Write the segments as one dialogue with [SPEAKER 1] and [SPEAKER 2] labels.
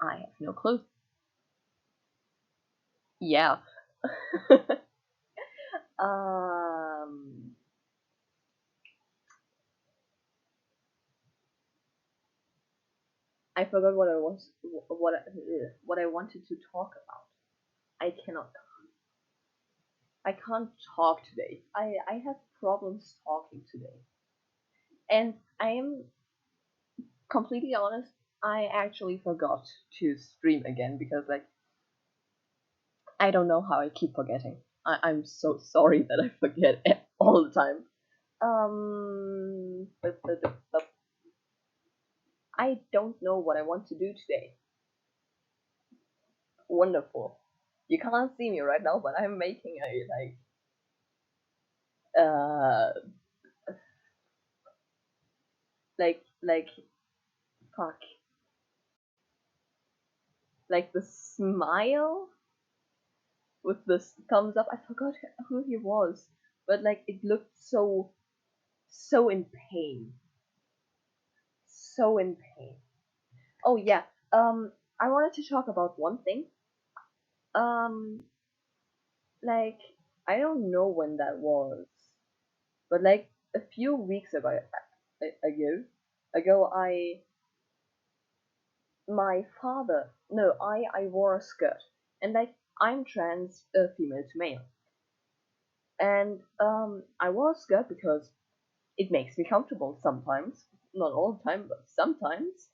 [SPEAKER 1] I have no clue. Yeah. um, I forgot what I was what I wanted to talk about. I cannot. I can't talk today. I have problems talking today, and I am completely honest. I actually forgot to stream again because like I don't know how I keep forgetting. I'm so sorry that I forget all the time. But I don't know what I want to do today. Wonderful. You can't see me right now, but I'm making a uh like fuck like the smile with the thumbs up. I forgot who he was, but like it looked so in pain, so in pain. Oh yeah. I wanted to talk about one thing. Um, like I don't know when that was, but like a few weeks ago, ago I my father no I wore a skirt and like I'm trans female to male and I wore a skirt because it makes me comfortable sometimes, not all the time but sometimes.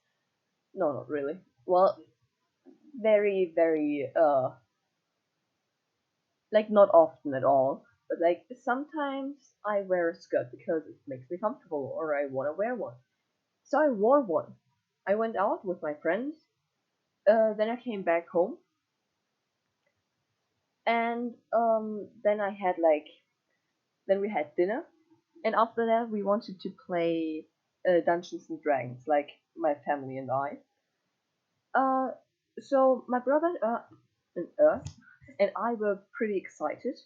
[SPEAKER 1] No, not really. Well, very like not often at all, but like sometimes I wear a skirt because it makes me comfortable or I want to wear one. So I wore one. I went out with my friends. Then I came back home, and then I had like then we had dinner, and after that we wanted to play Dungeons and Dragons, like my family and I. Uh, so my brother and us and I were pretty excited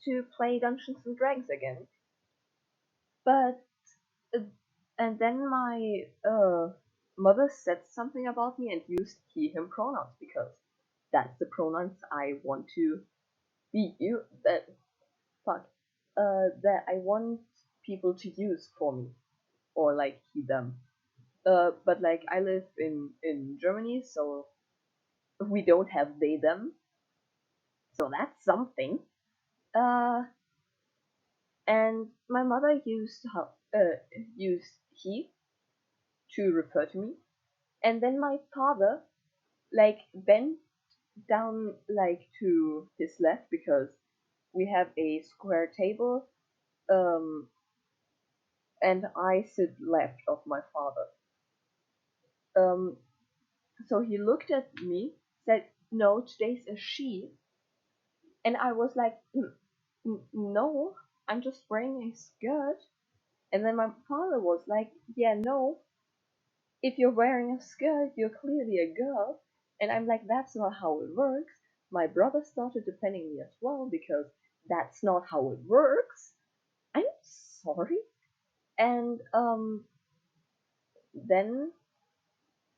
[SPEAKER 1] to play Dungeons and Dragons again, but uh, and then my mother said something about me and used he/him pronouns because that's the pronouns I want to be you that fuck that I want people to use for me or like he them. But like I live in Germany, so we don't have they them, so that's something. Uh, and my mother used he to refer to me, and then my father like bent down like to his left because we have a square table, um, and I sit left of my father. Um, so he looked at me, said, "No, today's a she," and I was like, No, I'm just wearing a skirt." And then my father was like, "Yeah, no, if you're wearing a skirt, you're clearly a girl." And I'm like, "That's not how it works." My brother started defending me as well because that's not how it works. I'm sorry. And then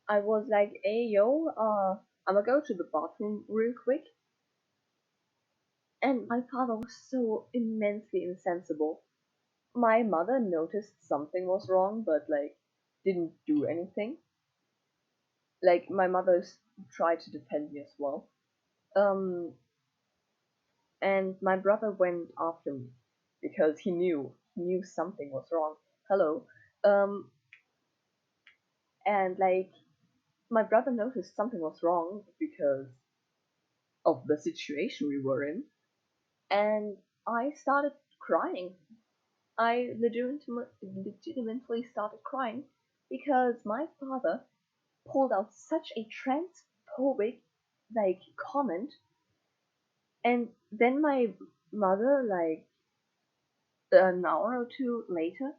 [SPEAKER 1] I was like, "Hey yo, I'm gonna go to the bathroom real quick." And my father was so immensely insensible. My mother noticed something was wrong, but like didn't do anything. Like my mother's tried to defend me as well. Um, and my brother went after me because he knew something was wrong. Hello. Um, and like my brother noticed something was wrong because of the situation we were in, and I started crying. I legitimately started crying because my father pulled out such a transphobic like comment, and then my mother like an hour or two later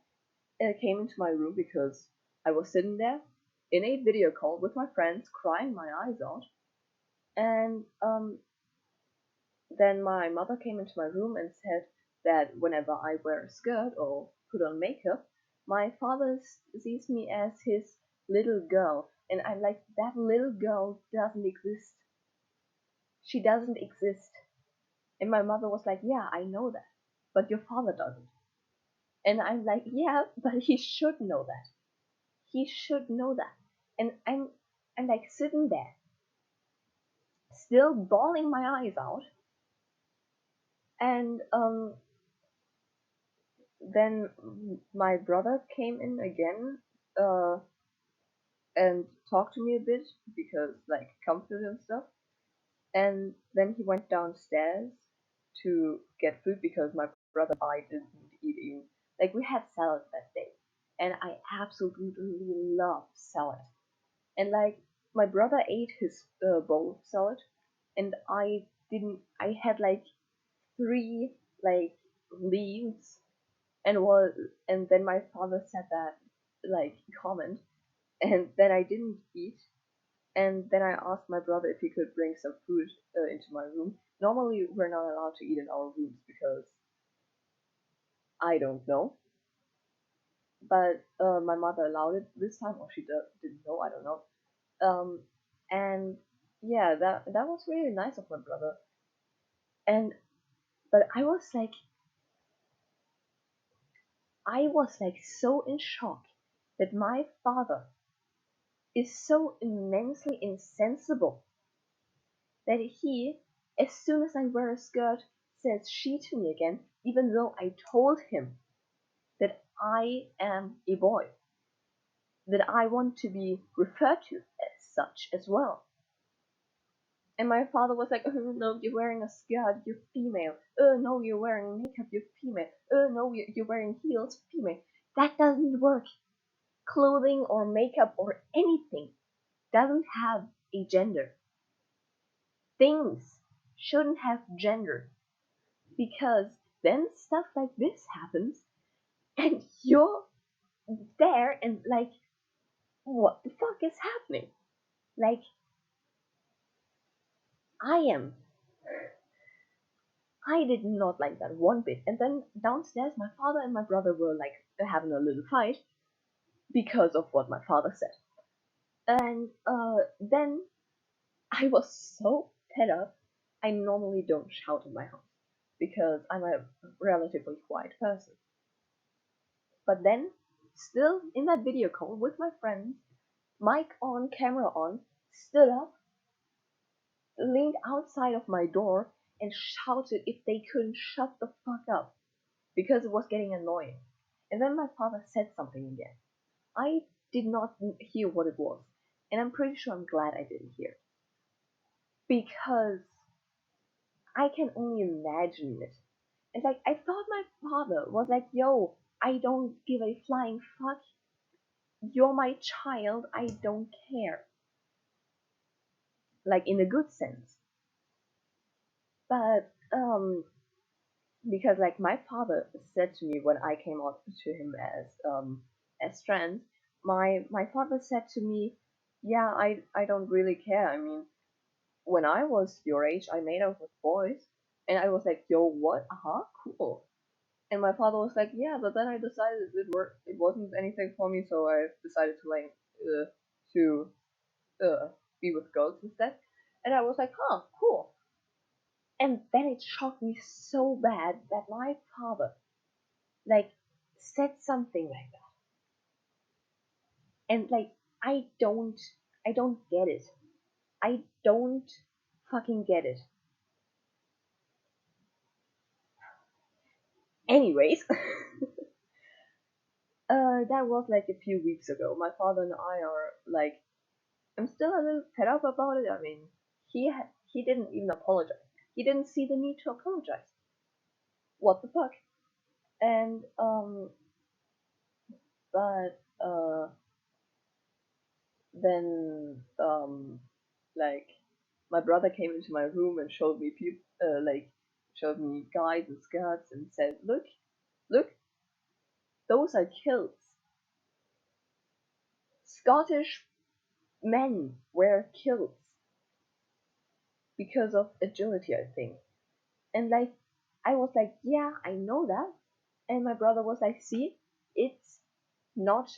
[SPEAKER 1] came into my room because I was sitting there in a video call with my friends crying my eyes out, and then my mother came into my room and said that whenever I wear a skirt or put on makeup, my father sees me as his little girl, And I'm like, that little girl doesn't exist. She doesn't exist. And my mother was like, yeah, I know that, but your father doesn't. And I'm like, yeah, but he should know that. He should know that. And I'm like sitting there, still bawling my eyes out. And then my brother came in again, uh, and talked to me a bit because like comfort and stuff. And then he went downstairs to get food because my brother and I didn't eat even. Like we had salad that day, and I absolutely love salad. And like my brother ate his bowl of salad, and I didn't. I had like three like leaves, and was and then my father said that like comment, and then I didn't eat. And then I asked my brother if he could bring some food into my room. Normally, we're not allowed to eat in our rooms because I don't know. But my mother allowed it this time, or she didn't know. I don't know. And yeah, that was really nice of my brother. And but I was like so in shock that my father is so immensely insensible that he, as soon as I wear a skirt, says she to me again, even though I told him that I am a boy, that I want to be referred to as such as well. And my father was like, oh no, you're wearing a skirt, you're female. Oh no, you're wearing makeup, you're female. Oh no, you're wearing heels, female. That doesn't work. Clothing or makeup or anything doesn't have a gender. Things shouldn't have gender because then stuff like this happens and you're there and like, what the fuck is happening? Like, I am. I did not like that one bit. And then downstairs, my father and my brother were like having a little fight because of what my father said. And then I was so fed up. I normally don't shout in my house because I'm a relatively quiet person. But then, still in that video call with my friends, mic on, camera on, stood up, leaned outside of my door, and shouted if they couldn't shut the fuck up because it was getting annoying. And then my father said something again. I did not hear what it was, and I'm pretty sure I'm glad I didn't hear because I can only imagine it. It's like I thought my father was like, yo, I don't give a flying fuck. You're my child, I don't care. Like in a good sense. But because like my father said to me when I came out to him as trans, my father said to me, yeah, I don't really care. I mean, when I was your age, I made out with boys, and I was like, yo, what? Uh-huh, cool. And my father was like, yeah, but then I decided it wasn't anything for me, so I decided to uh, be with girls instead. And I was like, huh, cool. And then it shocked me so bad that my father like said something like that. And like I don't get it. I don't fucking get it. Anyways, that was like a few weeks ago. My father and I are like, I'm still a little fed up about it. I mean, he didn't even apologize. He didn't see the need to apologize. What the fuck? And but then like my brother came into my room and showed me showed me guys and skirts and said, look, those are kilts. Scottish men wear kilts because of agility, I think. And like I was like, yeah, I know that. And my brother was like, see, it's not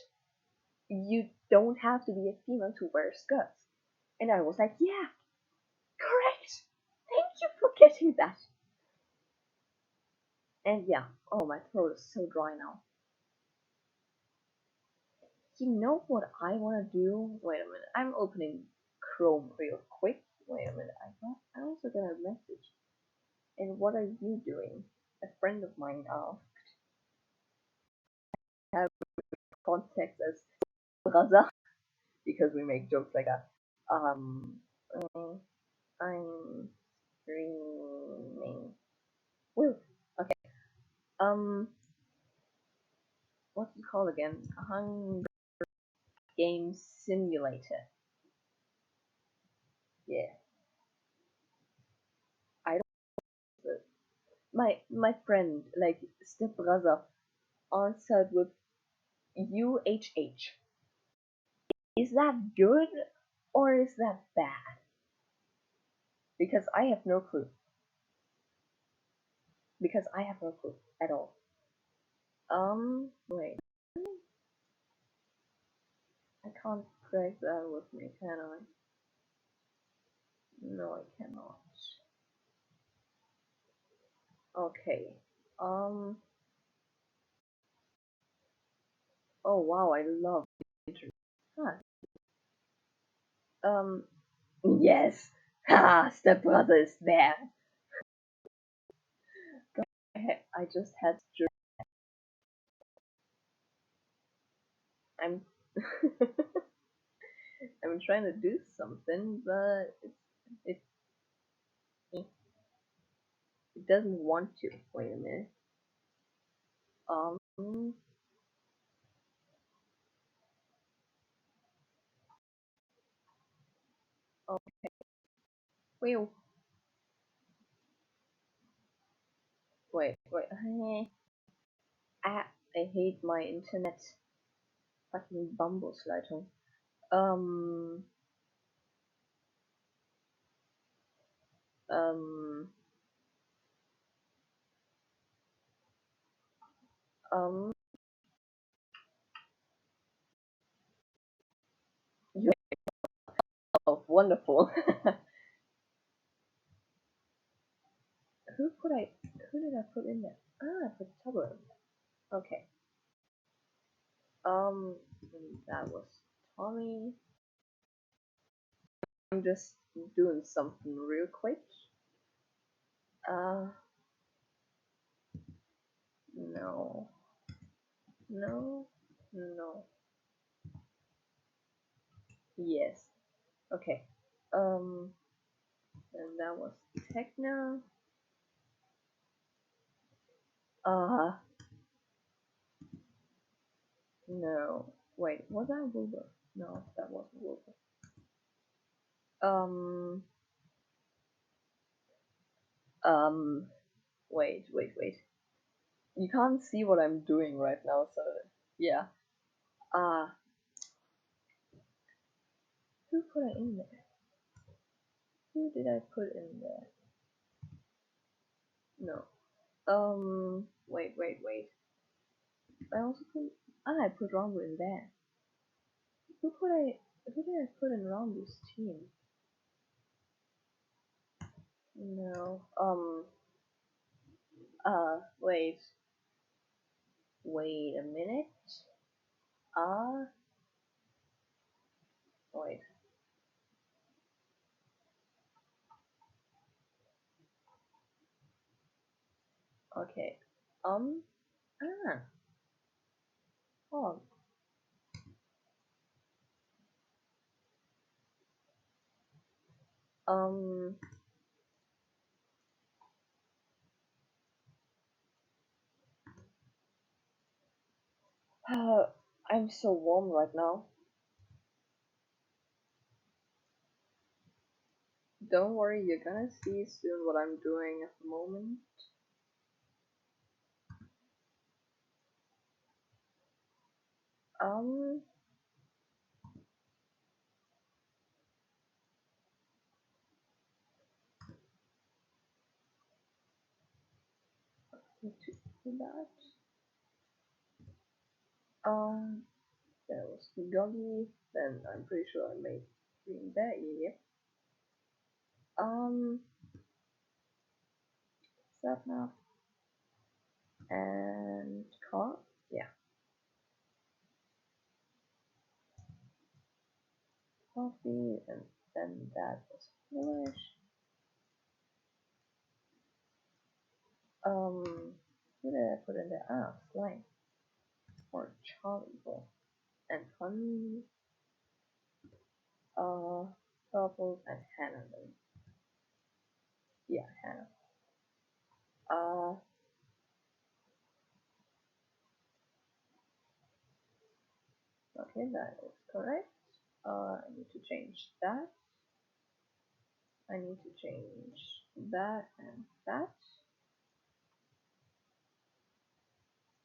[SPEAKER 1] you don't have to be a female to wear skirts. And I was like, yeah, correct. Thank you for getting that. And yeah, oh, my throat is so dry now. You know what I want to do? Wait a minute, I'm opening Chrome real quick. Wait a minute, I also got a message. And what are you doing? A friend of mine have contact as brother because we make jokes like that. Uh, I'm streaming. Woo. Okay. Um, what's it called again? Hunger Game Simulator. Yeah. I don't. My friend, like step brother, answered with UHH. Is that good or is that bad? Because I have no clue. Because I have no clue at all. Wait. I can't drag that with me, can I? No, I cannot. Okay. Um. Oh wow, I love internet. Huh. Um. Yes. Ha! Stepbrother is there. God, I just had to. I'm. I'm trying to do something, but it it doesn't want to. Wait a minute. Um. Oh, wait. Wait. Ah, I hate my internet. Fucking Bambusleitung. Um. Um. Um. Oh, wonderful. Who put I? Who did I put in there? Ah, I put Tubber. Okay. That was Tommy. I'm just doing something real quick. Uh, no, no, no. Yes. Okay. Um, and that was Techno. Uh, no. Wait, was that Wilbur? No, that wasn't Wilbur. Um, um, wait. You can't see what I'm doing right now, so yeah. Uh, who put I in there? Who did I put in there? No. Wait. I also put. Ah, I put Rambo in there. Who put I? Who did I put in Rambo's team? No. Wait. Wait a minute. Ah. Wait. Okay. Um. Ah. Oh. Um. I'm so warm right now. Don't worry, you're gonna see soon what I'm doing at the moment. Um. Need to do that. Um. There was Goggy, then I'm pretty sure I made Green Bay. Satnav and car, yeah. Coffee, and then that was foolish. Who did I put in there? Ah, Slime. Or Charlie Ball. And Fun, Purples and Hannah then. Yeah, Hannah. Okay, that is correct. I need to change that. I need to change that and that.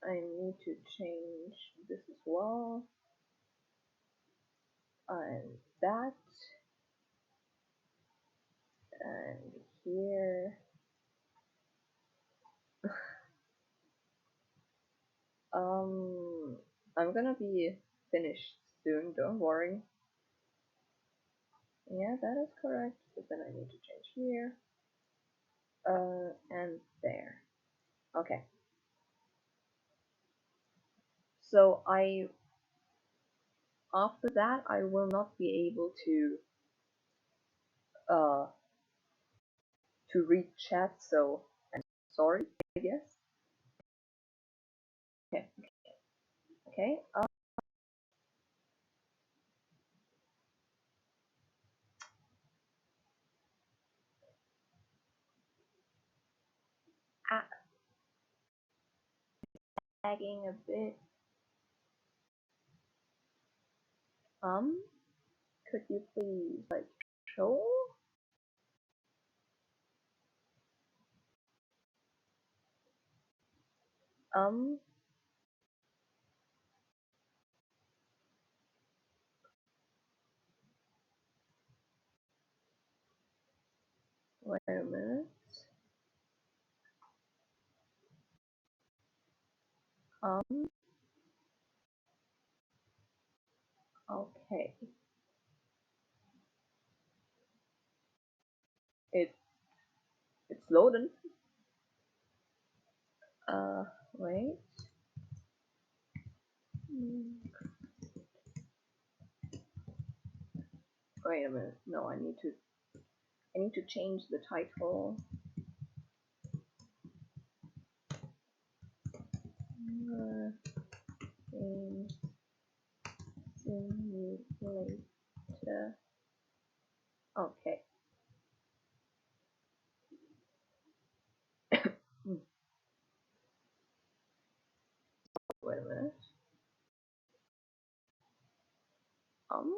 [SPEAKER 1] I need to change this as well. And that. And here. I'm gonna be finished soon, don't worry. Yeah, that is correct. But then I need to change here. And there. Okay. So after that I will not be able uh to read chat, so I'm sorry, I guess. Okay. Okay. Lagging a bit. Could you please like show? Um, Wait a minute. Um, okay. It it's loading. Wait. Wait a minute. No, I need to change the title. Game simulator. Okay. Wait a minute. Um,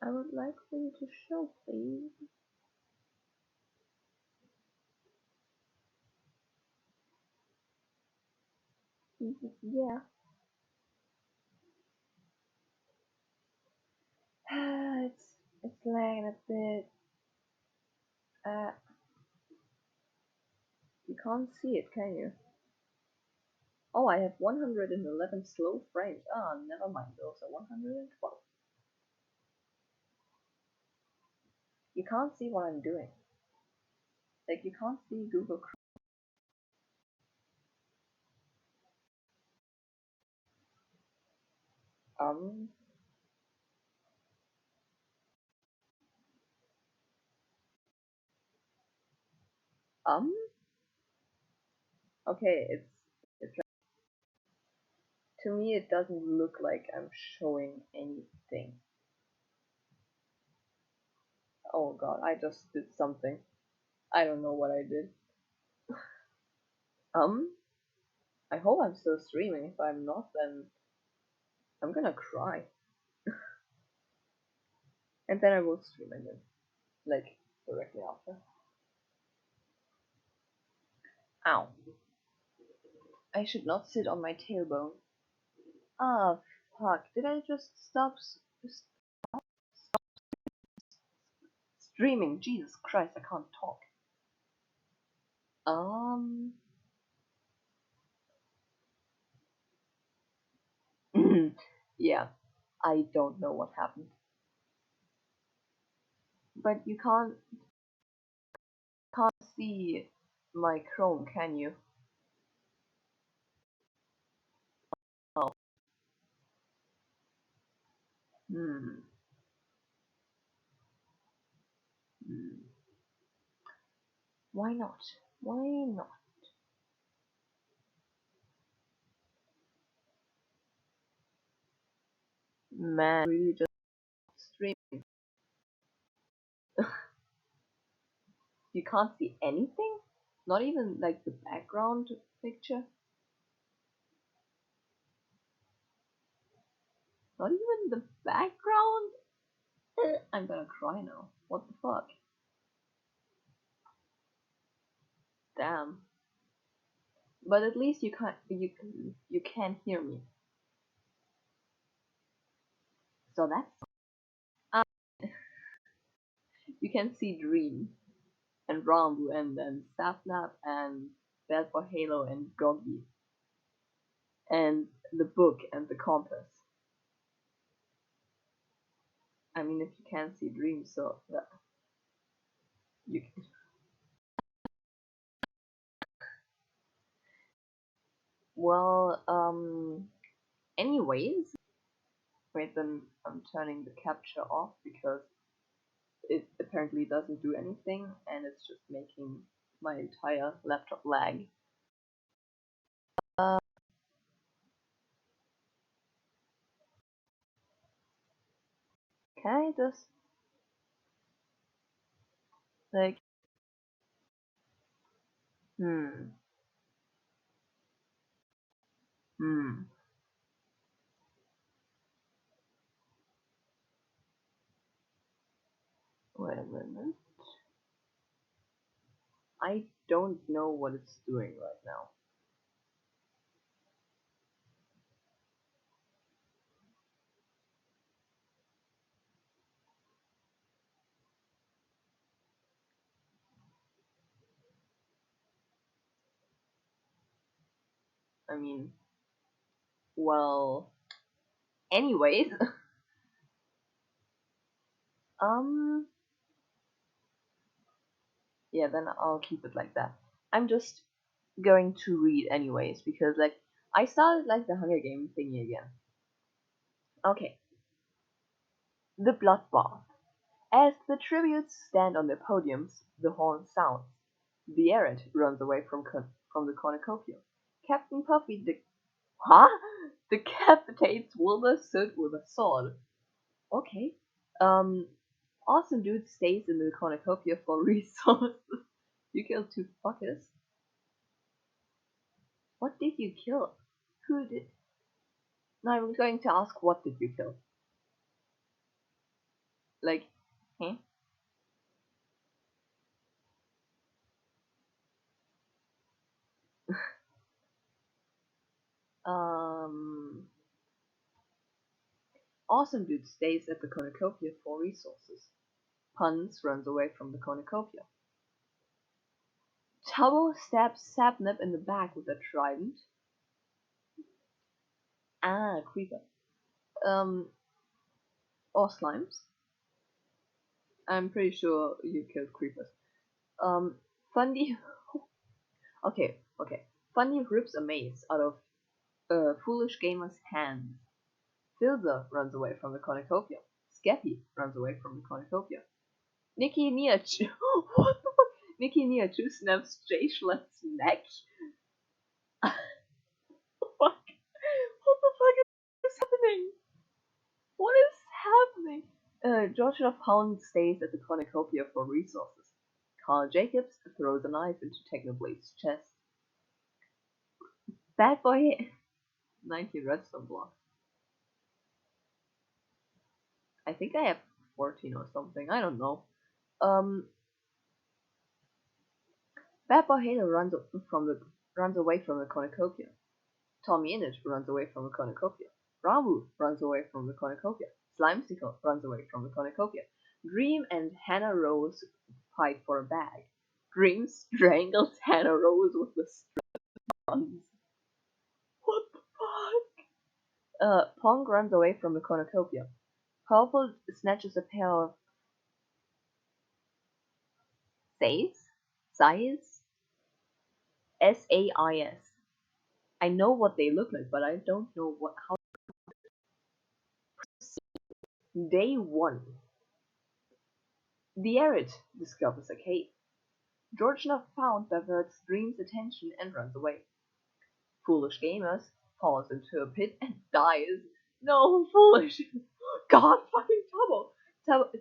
[SPEAKER 1] I would like for you to show, please. Yeah. It's lagging a bit. You can't see it, can you? Oh, I have 111 slow frames. Ah, never mind. Those are 112. You can't see what I'm doing. Like, you can't see Google Chrome. Um, um. Okay, it's to me it doesn't look like I'm showing anything. Oh god, I just did something. I don't know what I did. I hope I'm still streaming. If I'm not, then I'm gonna cry. And then I will stream again, like directly after. Ow. I should not sit on my tailbone. Ah, fuck. Did I just stop streaming? Jesus Christ, I can't talk. Um, Yeah, I don't know what happened. But you can't see my Chrome, can you? Oh, hmm. Hmm. Why not? Why not? Man, really just stream. You can't see anything? Not even like the background picture? Not even the background? I'm gonna cry now. What the fuck? Damn. But at least you can hear me. So that's you can see Dream and Rambu and then Sapnap and Bad for Halo and Gogi and the book and the compass. I mean, if you can't see Dream, so that you can. Well, anyways, wait, then I'm turning the capture off because it apparently doesn't do anything and it's just making my entire laptop lag. Uh, can I just like hmm hmm wait a minute. I don't know what it's doing right now. I mean, well, anyways, um, yeah, then I'll keep it like that. I'm just going to read anyways because like I started like the Hunger Game thingy again. Okay, the Bloodbath. As the tributes stand on their podiums, the horn sounds. The Eret runs away from the cornucopia. Captain Puffy huh? Decapitates Wilbur Soot with a sword. Okay. Um, Awesome Dude stays in the cornucopia for resources. You killed two fuckers. What did you kill? Who did? No, I was going to ask what did you kill? Like, huh? Um, Awesome Dude stays at the cornucopia for resources. Puns runs away from the cornucopia. Tubbo stabs Sapnap in the back with a trident. Ah, creeper. Um, or slimes. I'm pretty sure you killed creepers. Fundy. Okay. Fundy rips a mace out of Foolish Gamer's hand. Filzer runs away from the cornucopia. Skeppy runs away from the cornucopia. Nikki Niachu. What the fuck? Nikki Niachu snaps Jay Schlett's neck. What? What the fuck is happening? What is happening? George Pound stays at the cornucopia for resources. Carl Jacobs throws a knife into Technoblade's chest. Bad boy 19 redstone blocks. I think I have 14 or something. I don't know. Um, Bad boy Halo runs away from the cornucopia. Tommy Innit runs away from the cornucopia. Ramu runs away from the cornucopia. Slimesicle runs away from the cornucopia. Dream and Hannah Rose fight for a bag. Dream strangles Hannah Rose with the strands. What the fuck? Pong runs away from the cornucopia. Purple snatches a pair of sais, sais, sais. I know what they look like, but I don't know what how. Day one. The Arid discovers a cave. Georgina found diverts Dream's attention and runs away. Foolish gamers falls into a pit and dies. No, foolish! God fucking Tubbo!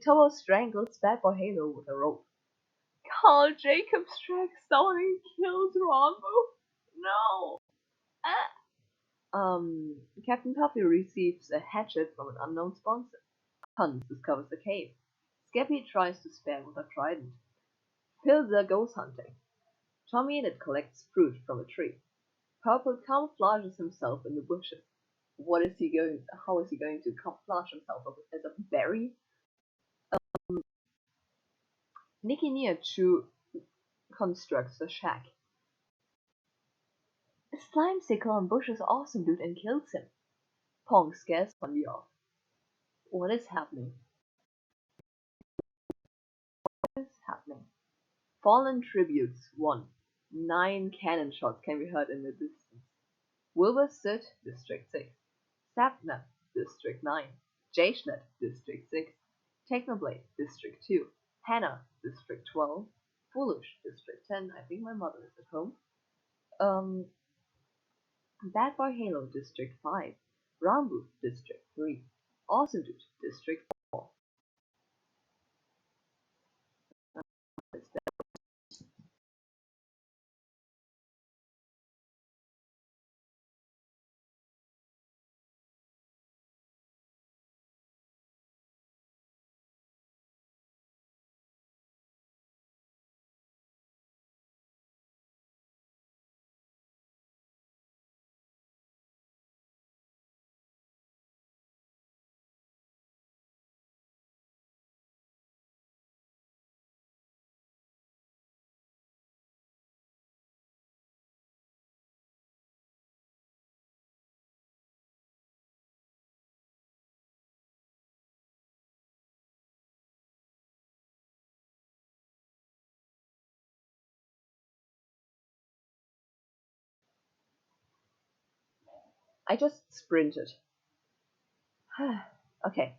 [SPEAKER 1] Tubbo strangles Bad Boy Halo with a rope. Carl Jacobs tracks down and kills Rambo. No! Captain Puffy receives a hatchet from an unknown sponsor. Hans discovers the cave. Skeppy tries to spare with a trident. Pilzer goes hunting. Tommy Innit collects fruit from a tree. Purple camouflages himself in the bushes. What is he going? How is he going to camouflage himself as a berry? Nicky Nearchu constructs a shack. A Slimecicle ambushes Awesome Dude and kills him. Pong scares Bundy off. What is happening? What is happening? Fallen Tributes 1. 9 cannon shots can be heard in the distance. Wilbur Sid, District 6. Sapna, District 9. Jschlet, District 6. Technoblade, District 2. Hannah, District 12. Foolish, District 10. I think my mother is at home. Bad Boy Halo, District 5. Rambo, District 3. Awesome Dude, District 4. I just sprinted. Okay.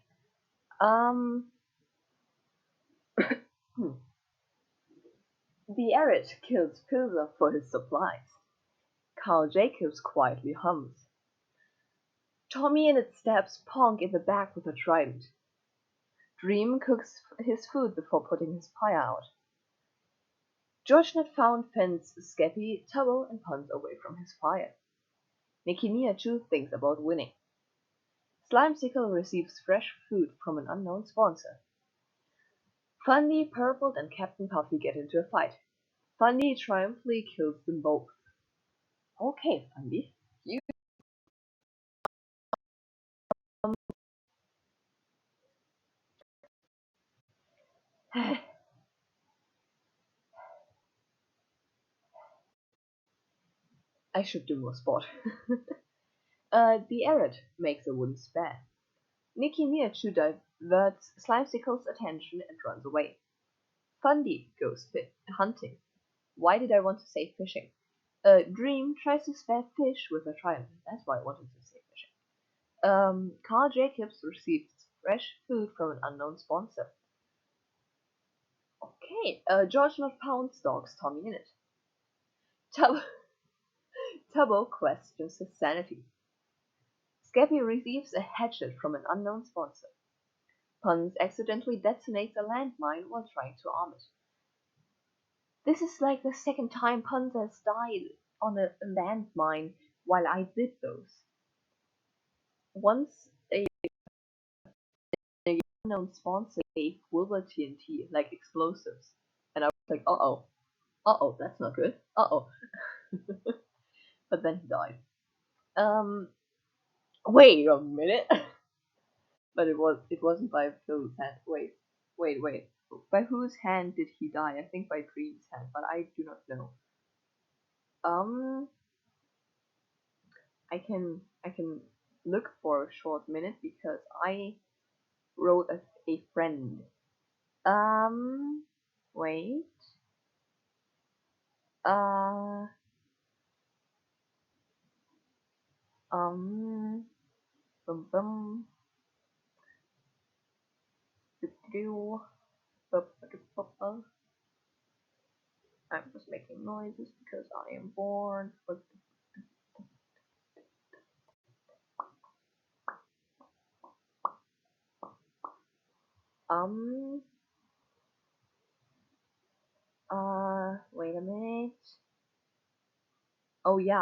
[SPEAKER 1] The Arid kills Pilzer for his supplies. Carl Jacobs quietly hums. Tommy Innit stabs Pong in the back with a trident. Dream cooks his food before putting his fire out. George found fends Skeppy, Tubbo, and Puns away from his fire. Nicky Nearchu thinks about winning. Slimecicle receives fresh food from an unknown sponsor. Fundy, Purple, and Captain Puffy get into a fight. Fundy triumphantly kills them both. Okay, Fundy. You I should do more sport. The Arid makes a wooden spear. Nicky Nearchu diverts Slimecicle's attention and runs away. Fundy goes hunting. Why did I want to say fishing? Dream tries to spare fish with a trident. That's why I wanted to say fishing. Carl Jacobs receives fresh food from an unknown sponsor. Okay, George Not Pound stalks Tommy Innit. Tubbo questions his sanity. Skeppy receives a hatchet from an unknown sponsor. Puns accidentally detonates a landmine while trying to arm it. This is like the second time Puns has died on a landmine while I did those. Once a unknown sponsor gave Wilbur TNT, like explosives, and I was like, that's not good. But then he died. Wait a minute. But it wasn't by Phil's hand. Wait. By whose hand did he die? I think by Dream's hand, but I do not know. Um, I can look for a short minute because I wrote a friend. Wait. Uh, um, bum bum. Do I'm just making noises because I am bored. But um, wait a minute. Oh yeah,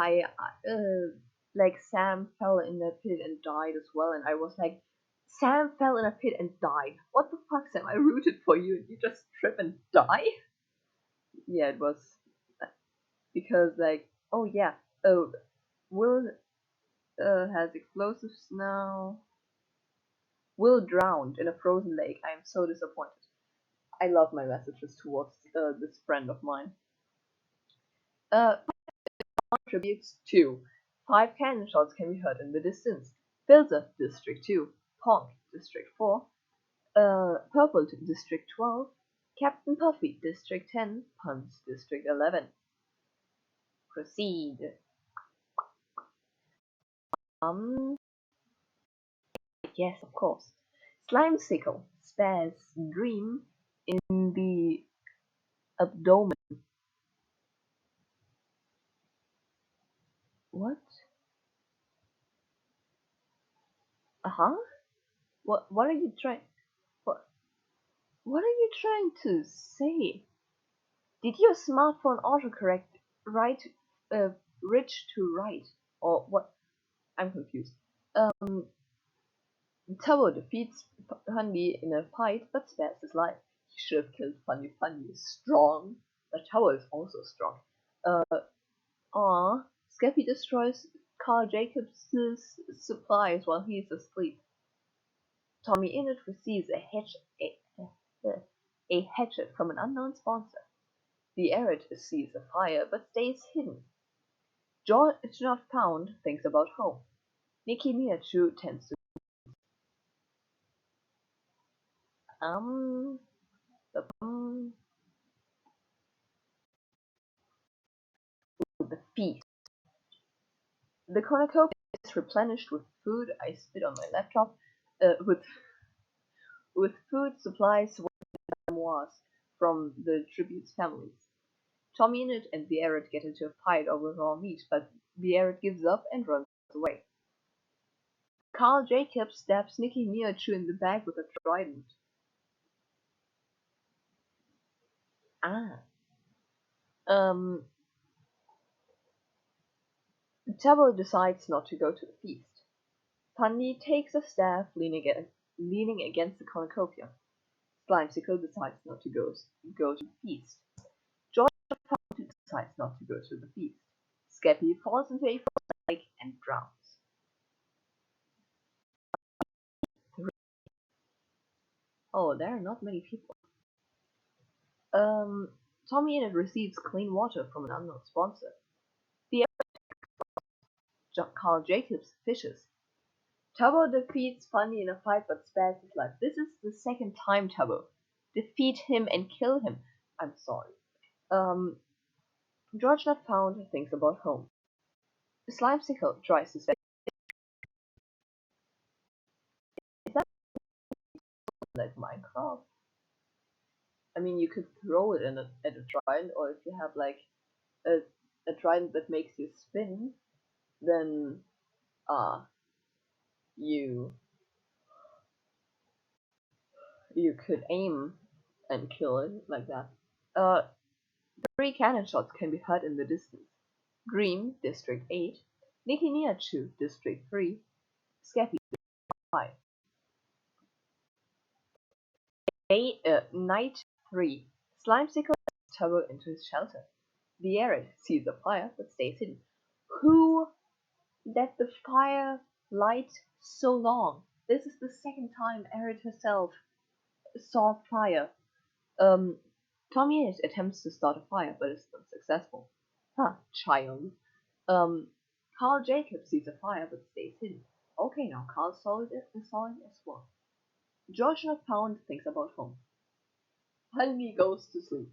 [SPEAKER 1] like Sam fell in a pit and died as well, and I was like, Sam fell in a pit and died. What the fuck, Sam? I rooted for you, and you just trip and die? Yeah, it was because like, oh yeah, oh, Will has explosives now. Will drowned in a frozen lake. I am so disappointed. I love my messages towards this friend of mine. Contributes to 5 cannon shots can be heard in the distance. Filter, District 2. Ponk, District 4. Purple, District 12. Captain Puffy, District 10. Punts, District 11. Proceed. Um, yes, of course. Slimesicle, Spaz, Dream in the abdomen. What? Uh-huh? What are you trying what what are you trying to say? Did your smartphone autocorrect right uh rich to right? Or what? I'm confused. Um Turbo defeats Fundy in a fight but spares his life. He should have killed Fundy. Fundy is strong, but Turbo is also strong. Skeppy destroys Carl Jacobs' supplies while he is asleep. Tommy Innit receives a hatchet from an unknown sponsor. The Arid sees a fire but stays hidden. George Not Found thinks about home. Nikki Miachu tends to um um the feast. The cornucopia is replenished with food. I spit on my laptop. With food supplies memoirs from the tribute's families. Tommy Innit and the Arid get into a fight over raw meat, but the Arid gives up and runs away. Carl Jacobs stabs Nicky Miachu in the back with a trident. Ah. Um, Tubbo decides not to go to the feast. Fundy takes a staff leaning against the cornucopia. Slimesicle decides not to go to the feast. George decides not to go to the feast. Skeppy falls into a lake and drowns. Oh, there are not many people. Tommy Innit receives clean water from an unknown sponsor. The Carl Jacobs fishes. Tubbo defeats Funny in a fight but spares his life. This is the second time Tubbo. Defeat him and kill him. I'm sorry. George Not Found thinks about home. Slimesicle tries to stay. Is that like Minecraft? I mean, you could throw it at a trident, or if you have like a, a trident that makes you spin, then uh, you you could aim and kill it like that. Uh, 3 cannon shots can be heard in the distance. Dream, District 8. Nikki Niachu, District 3. Skeppy, 5. Night 3. Slimesicle takes Turbo into his shelter. The Arid sees a fire but stays hidden. Who let the fire light so long? This is the second time Arid herself saw fire. Tommy attempts to start a fire but is unsuccessful. Child. Um, Carl Jacobs sees a fire but stays hidden. Okay, now Carl solid as well. George not Pound thinks about home. Fundy goes to sleep.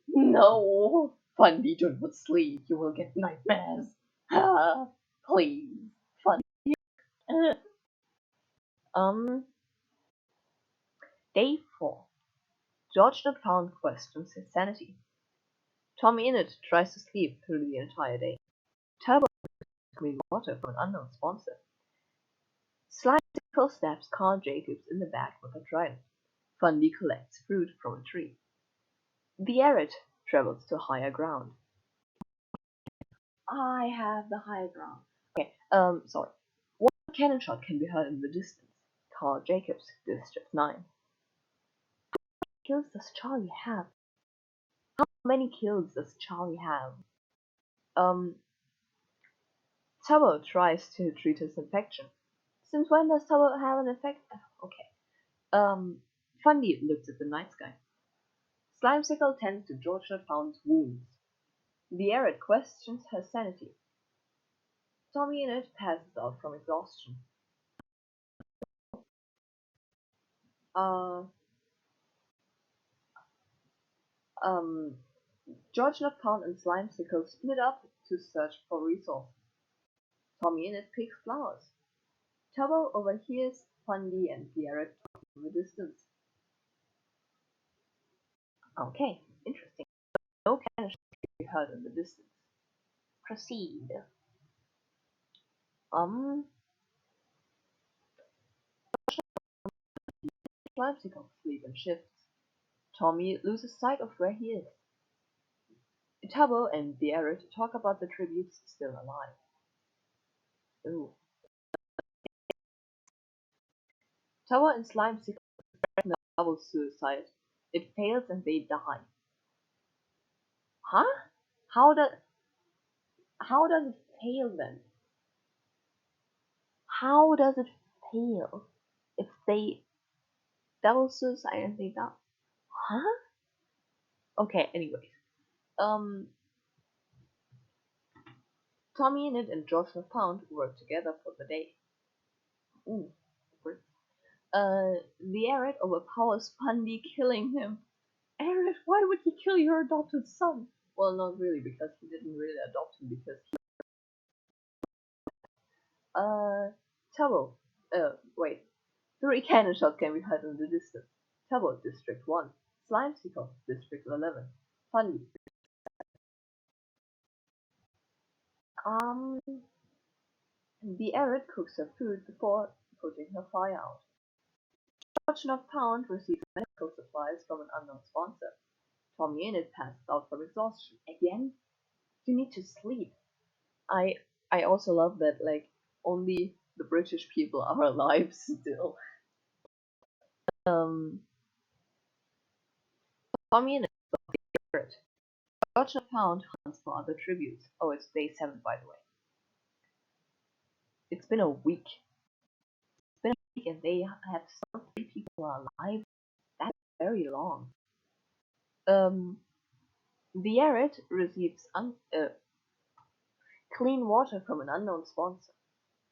[SPEAKER 1] No, Fundy, do not sleep. You will get nightmares. Ah, please, Fundy. um, Day 4. George not Pound questions his sanity. Tommy Innit tries to sleep through the entire day. Turbo clean water from an unknown sponsor. Slimecycle stabs Carl Jacobs in the back with a trident. Fundy collects fruit from a tree. The Arid travels to higher ground. I have the high ground. Okay, sorry. One cannon shot can be heard in the distance. Carl Jacobs, District 9. Kills does Charlie have? How many kills does Charlie have? Um, Turbo tries to treat his infection. Since when does Turbo have an effect? Okay. Fundy looks at the night sky. Slimecicle tends to George not Pound's wounds. The Arid questions her sanity. Tommy Innit passes out from exhaustion. Uh, um, George not Pound and Slimecicle split up to search for resources. Tommy Innit picks flowers. Turbo overhears Fundy and the Arid talking from a distance. Okay, interesting. No cannon can be heard in the distance. Proceed. Slimecicle sleep and shifts. Tommy loses sight of where he is. Turbo and the Arid talk about the tributes still alive. Ooh. Turbo and Slimecicle threaten a double suicide. It fails and they die. Huh? How does it fail then? How does it fail if they double suicide and they die? Huh? Okay, anyways. Tommy Innit and Joshua Pound work together for the day. Ooh, great. The Arid overpowers Fundy, killing him. Arid, why would you kill your adopted son? Well, not really, because he didn't really adopt him, because Turbo, wait. 3 cannon shots can be heard in the distance. Turbo, District 1. Slimecicle, District 11. Fundy. The Arid cooks her food before putting her fire out. George not Pound receives medical supplies from an unknown sponsor. Tommy Innit passes out from exhaustion. Again? You need to sleep. I also love that like only the British people are alive still. Tommy Innit is the Arid. George not Pound hunts for other tributes. Oh, it's day 7 by the way. It's been a week. And they have some 3 people alive. That's very long. The Arid receives clean water from an unknown sponsor.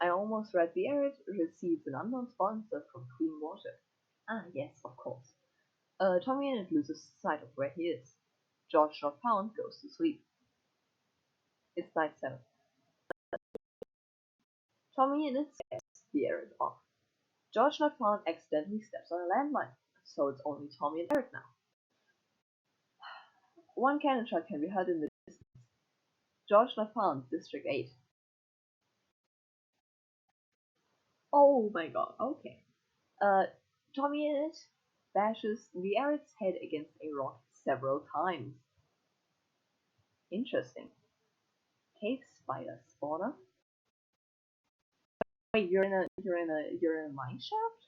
[SPEAKER 1] I almost read the Arid receives an unknown sponsor from clean water. Ah, yes, of course. Tommy Innit loses sight of where he is. George not Pound goes to sleep. It's night 7. Tommy Innit sets the Arid off. George not Pound accidentally steps on a landmine, so it's only Tommy and Arid now. 1 cannon shot can be heard in the distance. George not Pound, District 8. Oh my god, okay. Tommy Innit bashes the Arid's head against a rock several times. Interesting. Cave spider spawner. Wait, you're in a mine shaft?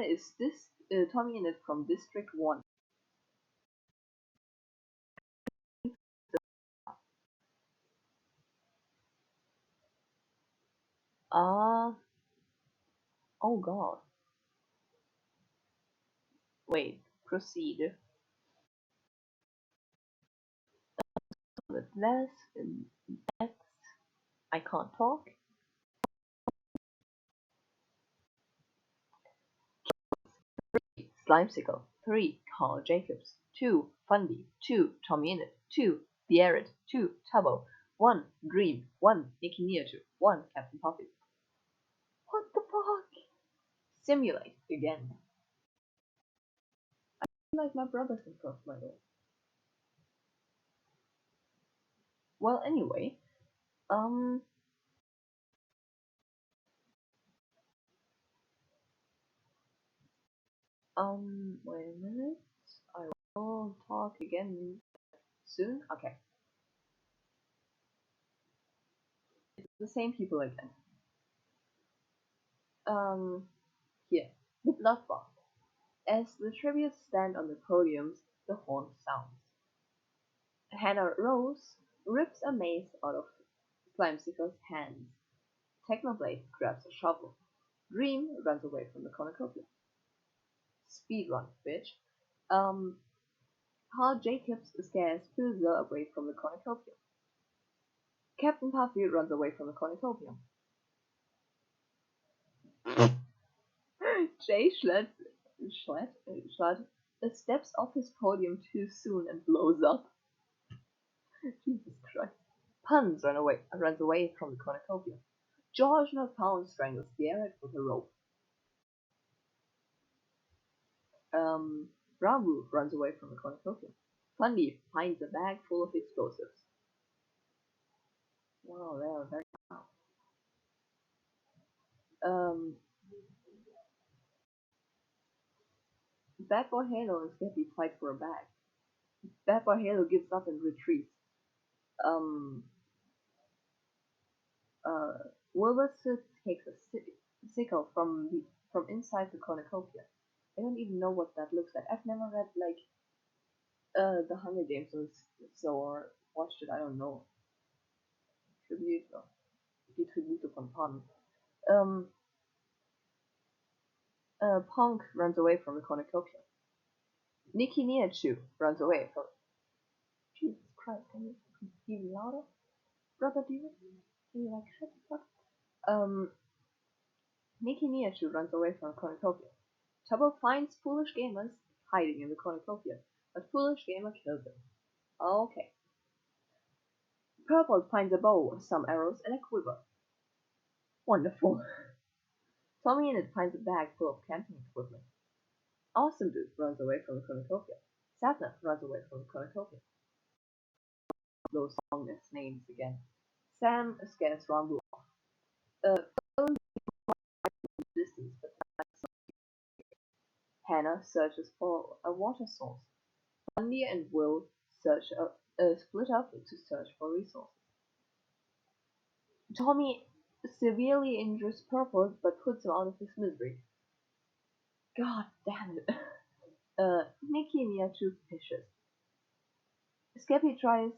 [SPEAKER 1] Is this Tommy Innit from District 1? Oh god. Wait, proceed. With less, next, I can't talk. Slimesicle. 3. Carl Jacobs. 2. Fundy. 2. Tommy Innit. 2. The Arid. 2. Tubbo. 1. Dream. 1. Nicky Nearto. 1. Captain Puffy. What the fuck? Simulate again. I feel like my brother's across my door. Well, anyway, wait a minute. I will talk again soon. Okay. It's the same people again. Here. The Blood Bath. As the tributes stand on the podiums, the horn sounds. Hannah Rose rips a mace out of Slimesicle's hands. Technoblade grabs a shovel. Dream runs away from the cornucopia. Speedrun, bitch. Carl Jacobs scares Pilser away from the cornucopia. Captain Puffy runs away from the cornucopia. Jay Schlatt steps off his podium too soon and blows up. Jesus Christ. Puns runs away from the cornucopia. George Not Found strangles Garrett with a rope. Ramu runs away from the cornucopia. Fundy finds a bag full of explosives. Wow, they are very loud. Bad Boy Halo and Skeppy fight for a bag. Bad Boy Halo gives up and retreats. Wilbur takes a sickle from inside the cornucopia. I don't even know what that looks like. I've never read like the Hunger Games or watched it. I don't know. Die Tribute von Pan. Punk runs away from the cornucopia. Nicky Nearcho runs away from. Jesus Christ! Can you be louder, brother? Can you like shut the fuck? Nicky Nearcho runs away from the cornucopia. Tubbo finds Foolish Gamers hiding in the cornucopia, but Foolish Gamer kills him. Okay. Purple finds a bow, some arrows, and a quiver. Wonderful. Tommy Innit finds a bag full of camping equipment. Awesome Dude runs away from the cornucopia. Sadness runs away from the cornucopia. Those songless names again. Sam scares Rambo off. Distance, but Hannah searches for a water source. Bundy and Will split up to search for resources. Tommy severely injures Purple but puts him out of his misery. God damn it. Nicky and Yachu fishes. Skeppy tries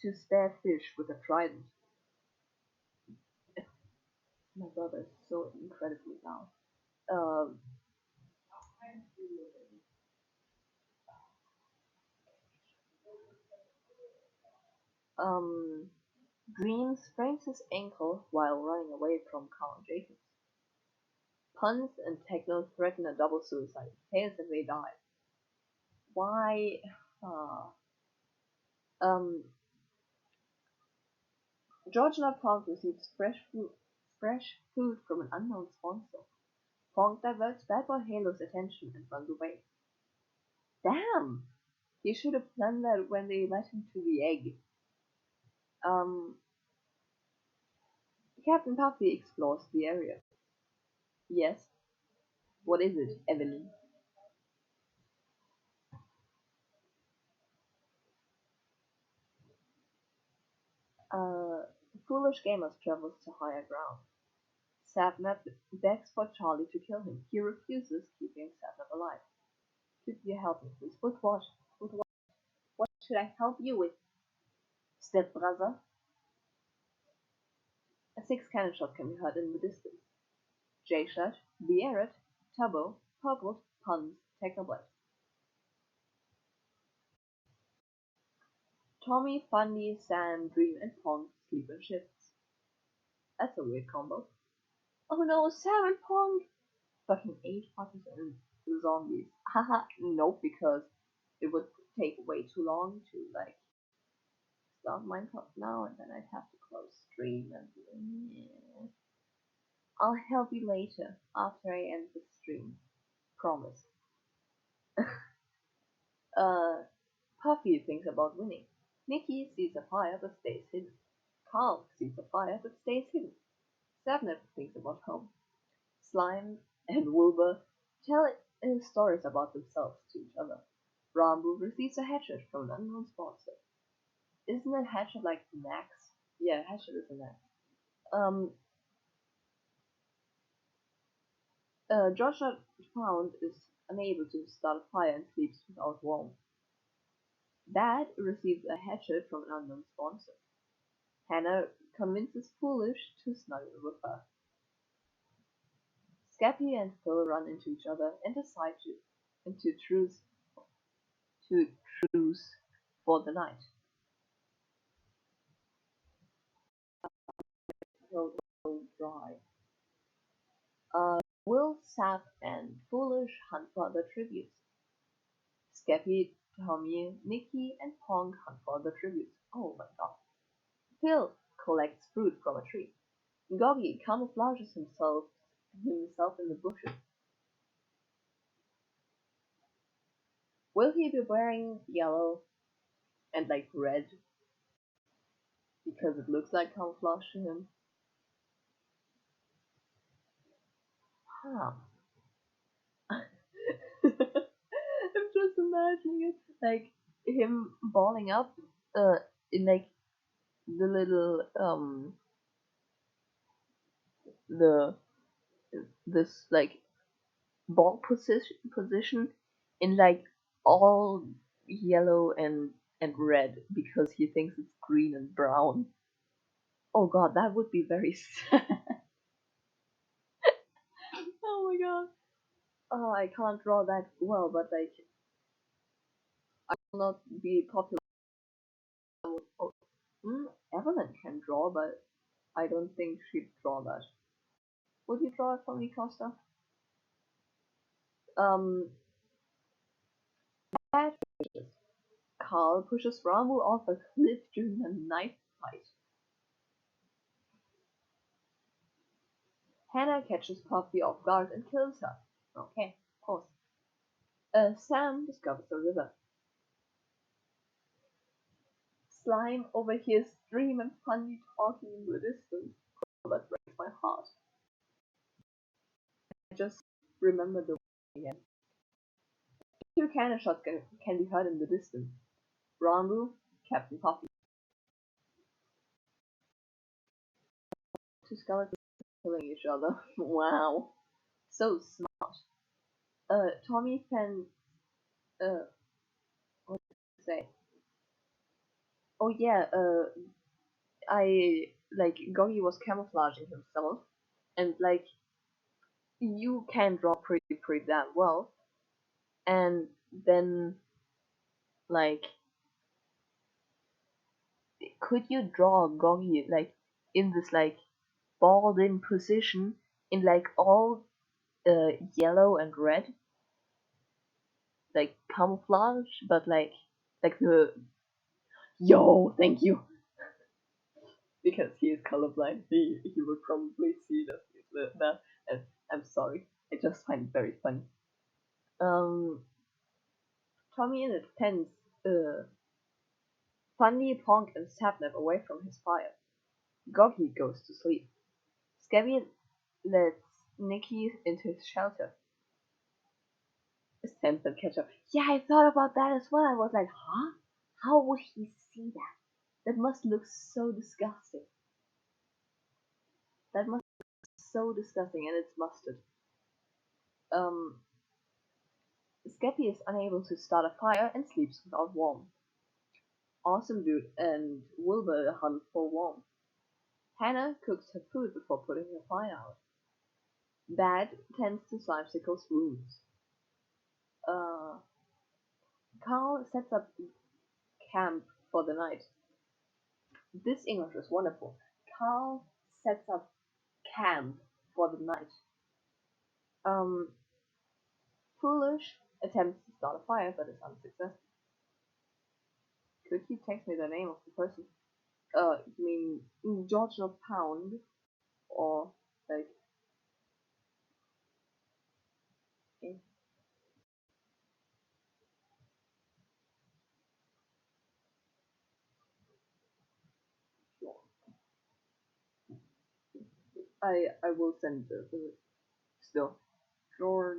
[SPEAKER 1] to spare fish with a trident. My brother is so incredibly loud. Dream sprains his ankle while running away from Carl Jacobs. Puns and Techno threaten a double suicide. Fails and they die. Why? George Not Found receives fresh food from an unknown sponsor. Pong diverts Bad Boy Halo's attention and runs away. Damn! He should have planned that when they let him to the egg. Captain Puffy explores the area. Yes. What is it, Evelyn? Foolish Gamers travels to higher ground. Sapnap begs for Charlie to kill him. He refuses, keeping Sapnap alive. Could you help me, please? With what? With what? What should I help you with? Stepbrother? A 6 cannon shot can be heard in the distance. J-Shot, the Arid, Tubbo, Purple, Puns, Technoblade. Tommy, Fundy, Sam, Dream, and Pong sleep in shifts. That's a weird combo. Oh no, Sam and Pong! Fucking 8 fuckers in. zombies. Haha, nope, because it would take way too long to like start Minecraft now, and then I'd have to close stream and yeah. I'll help you later after I end the stream. Promise. Uh, Puffy thinks about winning. Nikki sees a fire but stays hidden. Carl sees a fire but stays hidden. Sabnap thinks about home. Slime and Wilbur tell stories about themselves to each other. Rambo receives a hatchet from an unknown sponsor. Isn't a hatchet like an axe? Yeah, a hatchet is an axe. Um, Joshua Pound is unable to start a fire and sleeps without warmth. Dad receives a hatchet from an unknown sponsor. Hannah convinces Foolish to snuggle with her. Scappy and Phil run into each other and decide into to truce for the night. Road dry. Will, Sap, and Foolish hunt for other tributes. Scappy, Tommy, Nicky, and Pong hunt for other tributes. Oh my god. Phil collects fruit from a tree. Goggy camouflages himself in the bushes. Will he be wearing yellow and like red because it looks like camouflage to him? Huh. I'm just imagining it like him balling up in like the little the this like ball position in like all yellow and red because he thinks it's green and brown. Oh god, that would be very sad. Oh my god. Oh, I can't draw that well, but like I will not be popular. Oh, Evelyn can draw, but I don't think she'd draw that. Would you draw it for me, Costa? Um, bad wishes. Carl pushes Ramu off a cliff during a knife fight. Hannah catches Puffy off guard and kills her. Okay, of course. Sam discovers a river. Slime overhears Dream and Funny talking in the distance. Oh, that breaks my heart. I just remember the again. Two cannon shots can be heard in the distance. Ramu, Captain Puffy. Two skeletons killing each other. Wow. So smart. Tommy can, what did I say? Oh yeah, I, like, Gogi was camouflaging himself, and, like, you can draw pretty damn well, and then, like, could you draw Gogi, like, in this, like, balled in position, in, like, all, yellow and red, like, camouflage, but, like the, yo, thank you, because he is colorblind, he would probably see that, and I'm sorry, I just find it very funny. Um, Tommy tends Funny, Pong, and Sapnap away from his fire. Goggy goes to sleep. Scabby lets Nicky into his shelter. Sends them ketchup. Yeah, I thought about that as well. I was like, huh? How would he see that? That must look so disgusting. That must look so disgusting, and it's mustard. Um, Skeppy is unable to start a fire and sleeps without warmth. Awesome Dude and Wilbur hunt for warmth. Hannah cooks her food before putting the fire out. Bad tends to Slimecicle's wounds. Uh, Carl sets up camp for the night. This English is wonderful. Carl sets up camp for the night. Um, Foolish attempts to start a fire but is unsuccessful. Could you text me the name of the person? You mean George of Pound? Or like, eh, I will send the still George,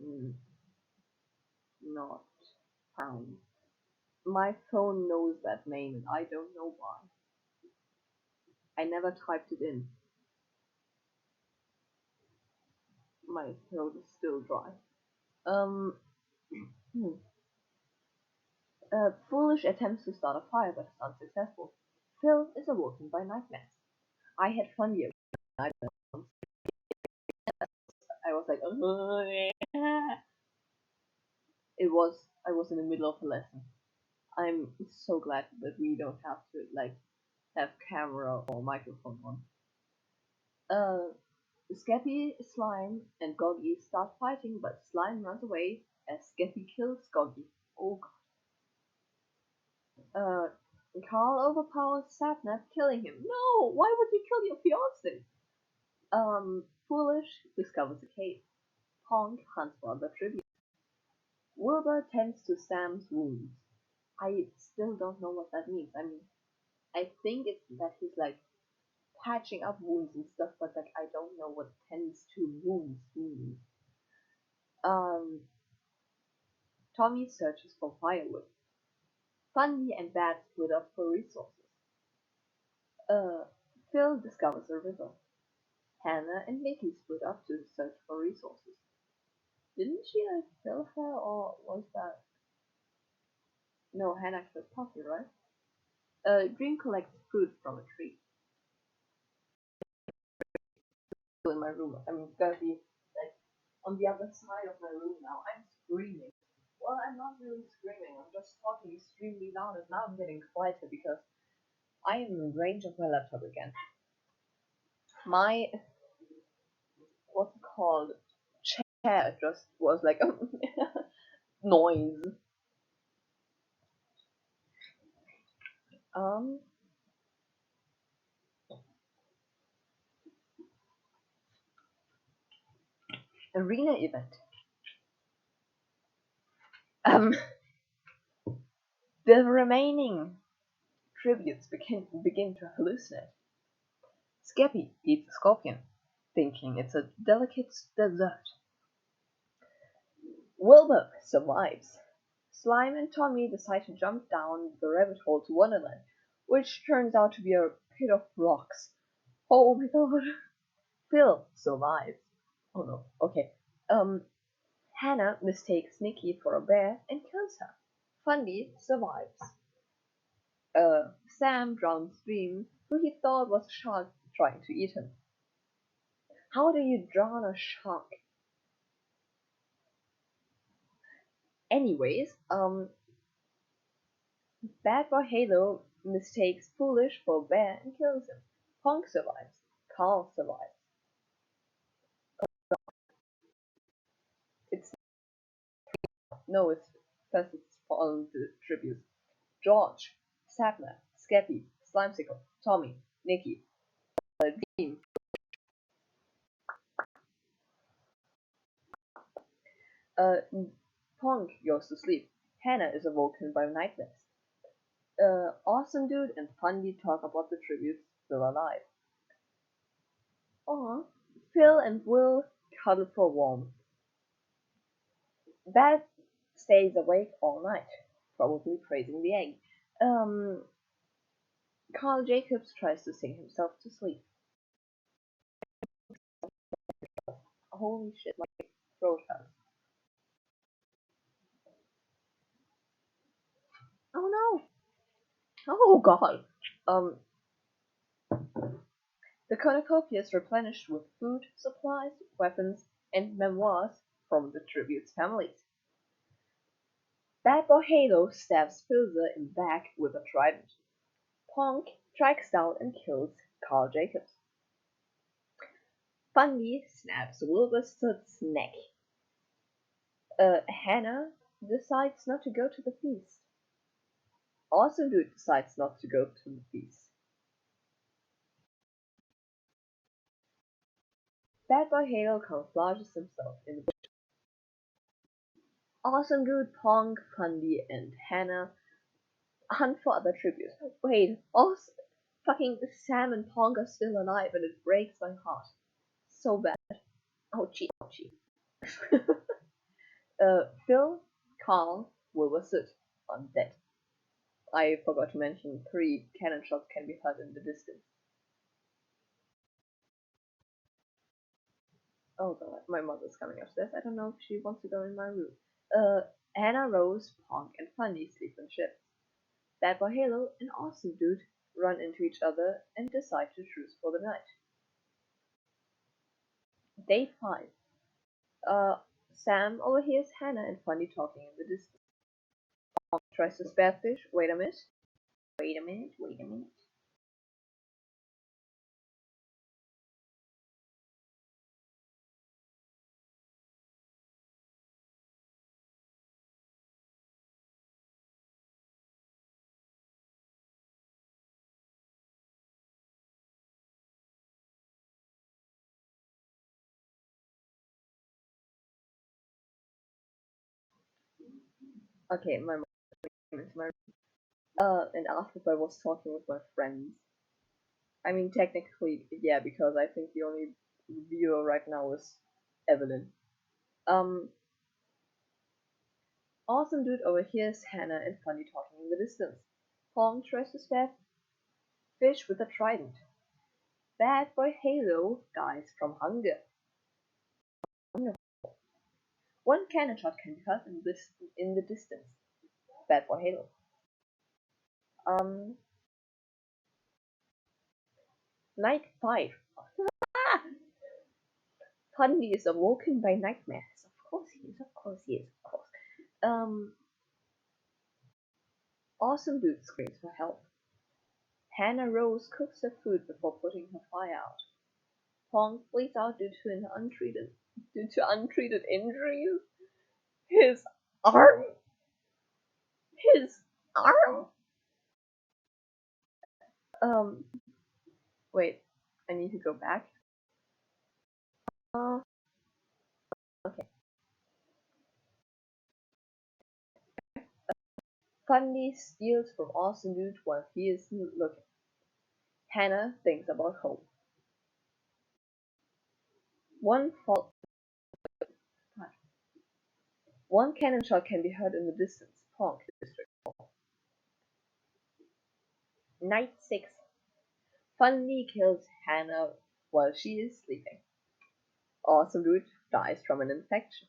[SPEAKER 1] mm, not Pound. My phone knows that name and I don't know why. I never typed it in. My throat is still dry. Um, hmm. Foolish attempts to start a fire but is unsuccessful. Phil is awoken by nightmares. I had fun here. I was like, I was in the middle of a lesson. I'm so glad that we don't have to like have camera or microphone on. Skeppy, Slime, and Goggy start fighting, but Slime runs away as Skeppy kills Goggy. Oh god. Carl overpowers Sapnap, killing him. No! Why would you kill your fiance? Foolish discovers a cave. Honk hunts for the tribute. Wilbur tends to Sam's wounds. I still don't know what that means. I mean, I think it's that he's like patching up wounds and stuff, but like I don't know what tends to wounds means. Um, Tommy searches for firewood. Funny and Bad split up for resources. Uh, Phil discovers a river. Hannah and Nikki split up to search for resources. Didn't she like kill her, or was that? No, Hannah killed Poppy, right? Dream collects fruit from a tree. In my room. I'm gonna be like on the other side of my room now. I'm screaming. Well, I'm not really screaming. I'm just talking extremely loud, and now I'm getting quieter because I am in range of my laptop again. My what's it called chair just was like noise. Um, arena event. Um, the remaining tributes begin to hallucinate. Skeppy eats a scorpion, thinking it's a delicate dessert. Wilbur survives. Slime and Tommy decide to jump down the rabbit hole to Wonderland, which turns out to be a pit of rocks. Oh my god. Phil survives. Oh no, okay. Hannah mistakes Nikki for a bear and kills her. Fundy survives. Sam drowns Dream, who he thought was a shark trying to eat him. How do you drown a shark? Anyways, Bad Boy Halo mistakes Foolish for a bear and kills him. Honk survives. Carl survives. It's no, it's first it's all the tributes. George, Sapna, Skeppy, Slimesicle, Tommy, Nikki, Dean. Uh, Honk goes to sleep. Hannah is awoken by nightmares. Awesome Dude and Fundy talk about the tributes still alive. Aw, Phil and Will cuddle for warmth. Beth stays awake all night, probably praising the egg. Um, Carl Jacobs tries to sing himself to sleep. Holy shit, my throat hurts. Oh no! Oh god! Um, the cornucopia is replenished with food, supplies, weapons, and memoirs from the tribute's families. Bad Boy Halo stabs Pilzer in the back with a trident. Ponk tracks down and kills Carl Jacobs. Fundy snaps Wilbur's neck. Hannah decides not to go to the feast. Awesome Dude decides not to go to the feast. Bad Boy Halo camouflages himself in the bush. Awesome Dude, Pong, Fundy, and Hannah hunt for other tributes. Wait, also, fucking Sam and Pong are still alive and it breaks my heart. So bad. Ouchie, ouchie. Phil, Carl, Wilbur on dead. I forgot to mention 3 cannon shots can be heard in the distance. Oh god, my mother's coming upstairs. I don't know if she wants to go in my room. Anna, Rose, Pong, and Funny sleep in shifts. Bad Boy Halo and Awesome Dude run into each other and decide to truce for the night. Day 5. Sam overhears Hannah and Funny talking in the distance. Pong tries to spare Fish. Wait a minute. Wait a minute. Wait a minute. Okay, my mom came into my room. And asked if I was talking with my friends. I mean, technically, yeah, because I think the only viewer right now is Evelyn. Um, Awesome Dude overhears Hannah and Funny talking in the distance. Pong tries to spare Fish with a trident. Bad Boy Halo dies from hunger. One cannon shot can be heard in the distance. Bad Boy Halo. Um, Night 5. Fundy is awoken by nightmares. Of course he is, of course he is, of course. Awesome Dude screams for help. Hannah Rose cooks her food before putting her fire out. Pong bleeds out due to untreated injuries. His arm, his arm. Um, wait, I need to go back. Uh, okay. Fundy steals from Awesome Dude while he is looking. Hannah thinks about home. One fall. One cannon shot can be heard in the distance. Pong district. Night 6. Fundy kills Hannah while she is sleeping. Awesome Dude dies from an infection.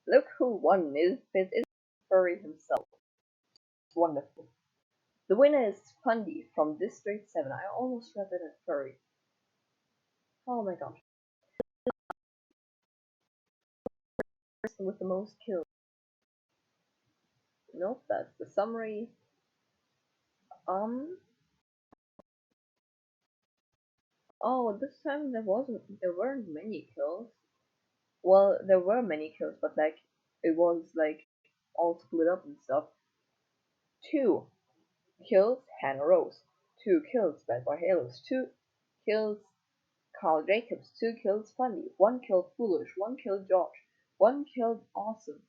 [SPEAKER 1] Look who won! It is Furry himself. Wonderful. The winner is Fundy from District 7. I almost read that as Furry. Oh my gosh. Person with the most kills. Nope, that's the summary. Oh, this time there weren't many kills. Well, there were many kills, but like, it was like all split up and stuff. 2 kills Hannah Rose. 2 kills Bad Boy Halos. 2 kills Carl Jacobs. 2 kills Funny. 1 killed Foolish. 1 killed George. 1 killed Awesome.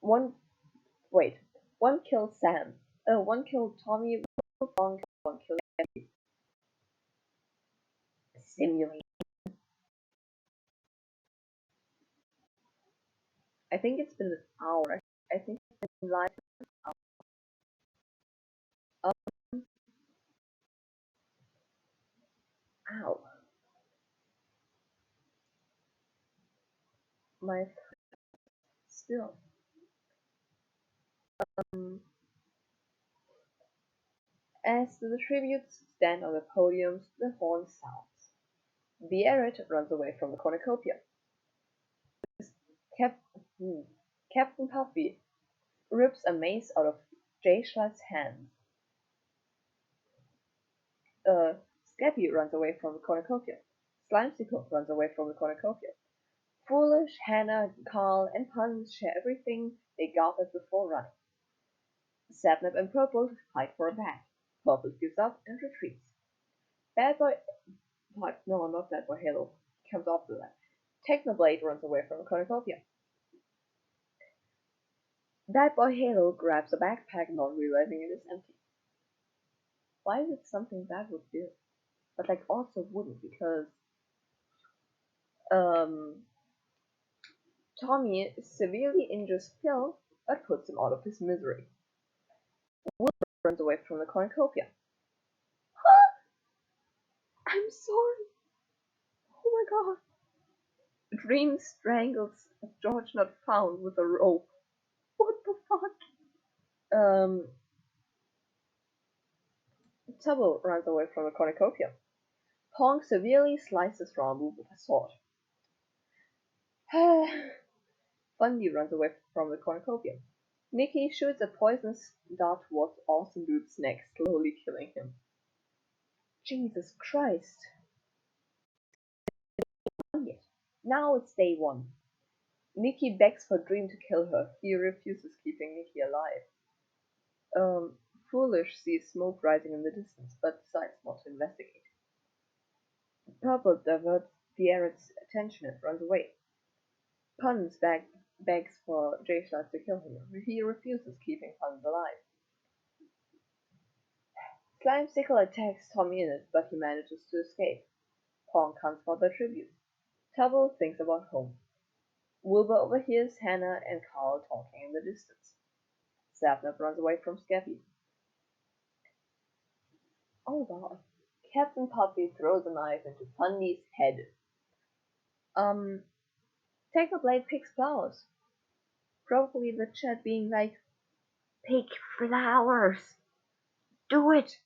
[SPEAKER 1] 1 wait. 1 killed Sam. 1 killed Tommy. 1 killed Eddie. Simulate. I think it's been an hour. I think it's been live. Um, ow. My still. Um, as the tributes stand on the podiums, the horn sounds. The Arid runs away from the cornucopia. Cap- Captain Puffy rips a mace out of Jay Schlatt's hand. Scappy runs away from the cornucopia. Slimesicle runs away from the cornucopia. Foolish, Hannah, Carl, and Puns share everything they gathered before running. Sapnap and Purple fight for a bag. Purple gives up and retreats. Bad Boy, what? No, not Bad Boy Halo, comes after that. Technoblade runs away from a cornucopia. Bad Boy Halo grabs a backpack, not realizing it is empty. Why is it something that would do? But like also wouldn't, because Tommy severely injures Phil, but puts him out of his misery. Will runs away from the cornucopia. I'm sorry. Oh my god. Dream strangles George not found with a rope. What the fuck? Tubble runs away from the cornucopia. Pong severely slices Rambo with a sword. Fundy runs away from the cornucopia. Nikki shoots a poisonous dart towards Awesome Dude's neck, slowly killing him. Jesus Christ. Now it's day one. Nikki begs for Dream to kill her. He refuses, keeping Nikki alive. Foolish sees smoke rising in the distance, but decides not to investigate. Purple diverts the Eric's attention and runs away. Puns begs for J-Shot to kill him. He refuses, keeping Puns alive. Slimesicle attacks Tommy in it, but he manages to escape. Pong comes for the tribute. Tubble thinks about home. Wilbur overhears Hannah and Carl talking in the distance. Sapnap runs away from Scappy. Oh god. Captain Puppy throws a knife into Fundy's head. Technoblade picks flowers. Probably the chat being like, pick flowers! Do it!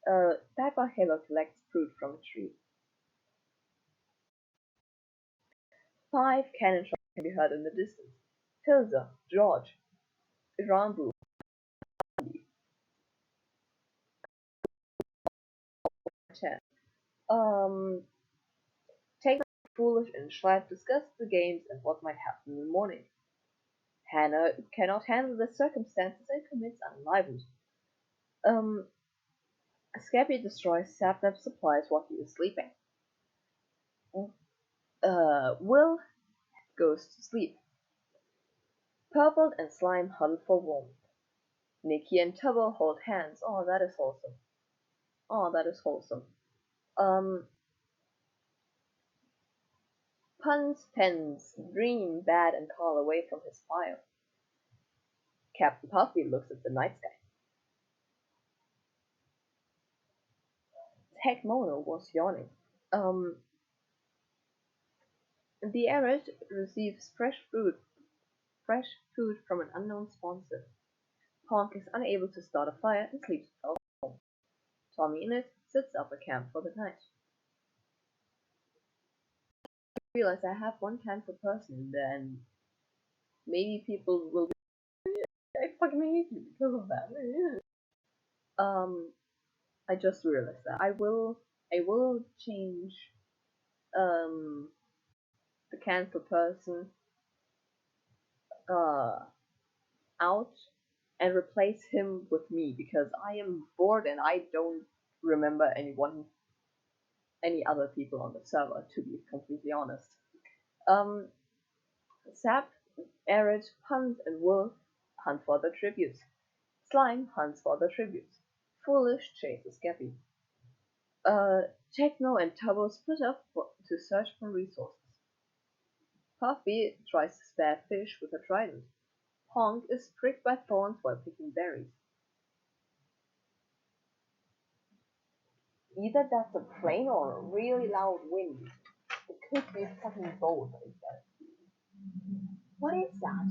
[SPEAKER 1] Bad Boy Halo collects fruit from a tree. 5 cannon shots can be heard in the distance. Tilda, George, Rambo, chat. Take Foolish and Schleif discuss the games and what might happen in the morning. Hannah cannot handle the circumstances and commits unenlivened. Scappy destroys Sapnap's supplies while he is sleeping. Will goes to sleep. Purple and Slime huddle for warmth. Nikki and Tubbo hold hands. Oh, that is wholesome. Oh, that is wholesome. Puns pens Dream, Bad, and Carl away from his fire. Captain Puffy looks at the night sky. Tech Mono was yawning. The Arid receives fresh food from an unknown sponsor. Honk is unable to start a fire and sleeps at home. Tommy in it sets up a camp for the night. I realize I have one cancer person in there, and maybe people will be I fucking hate you because of that. I just realized that I will change the cancer person out and replace him with me, because I am bored and I don't remember any other people on the server, to be completely honest. Sap, Arid, Puns, and Wolf hunt for the tributes. Slime hunts for the tributes. Foolish chases Scappy. Techno and Turbo split up to search for resources. Puffy tries to spare fish with a trident. Honk is pricked by thorns while picking berries. Either that's a plane or a really loud wind. It could be fucking both, I guess. What is that?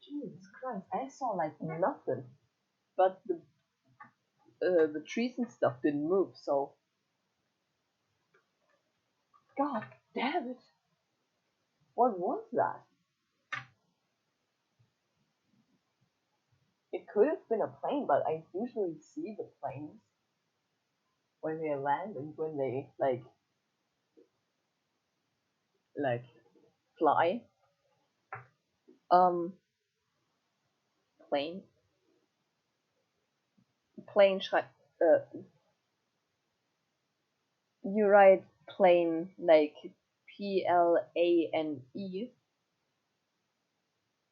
[SPEAKER 1] Jesus Christ, I saw like nothing. But the trees and stuff didn't move, so god damn it. What was that? It could have been a plane, but I usually see the planes when they land and when they like fly. Um, plane, plane. You write plane like Plane,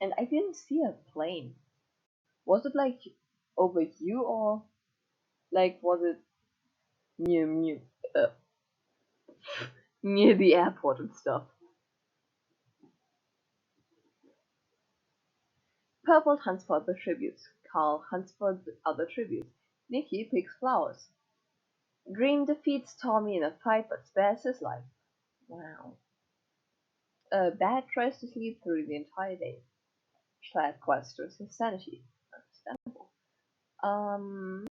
[SPEAKER 1] and I didn't see a plane. Was it like over you or like was it near uh, near the airport and stuff? Purple hunts for other tributes. Carl hunts for other tributes. Nikki picks flowers. Dream defeats Tommy in a fight but spares his life. Wow. Bad tries to sleep through the entire day. Schlatt questions his sanity. Understandable. Um,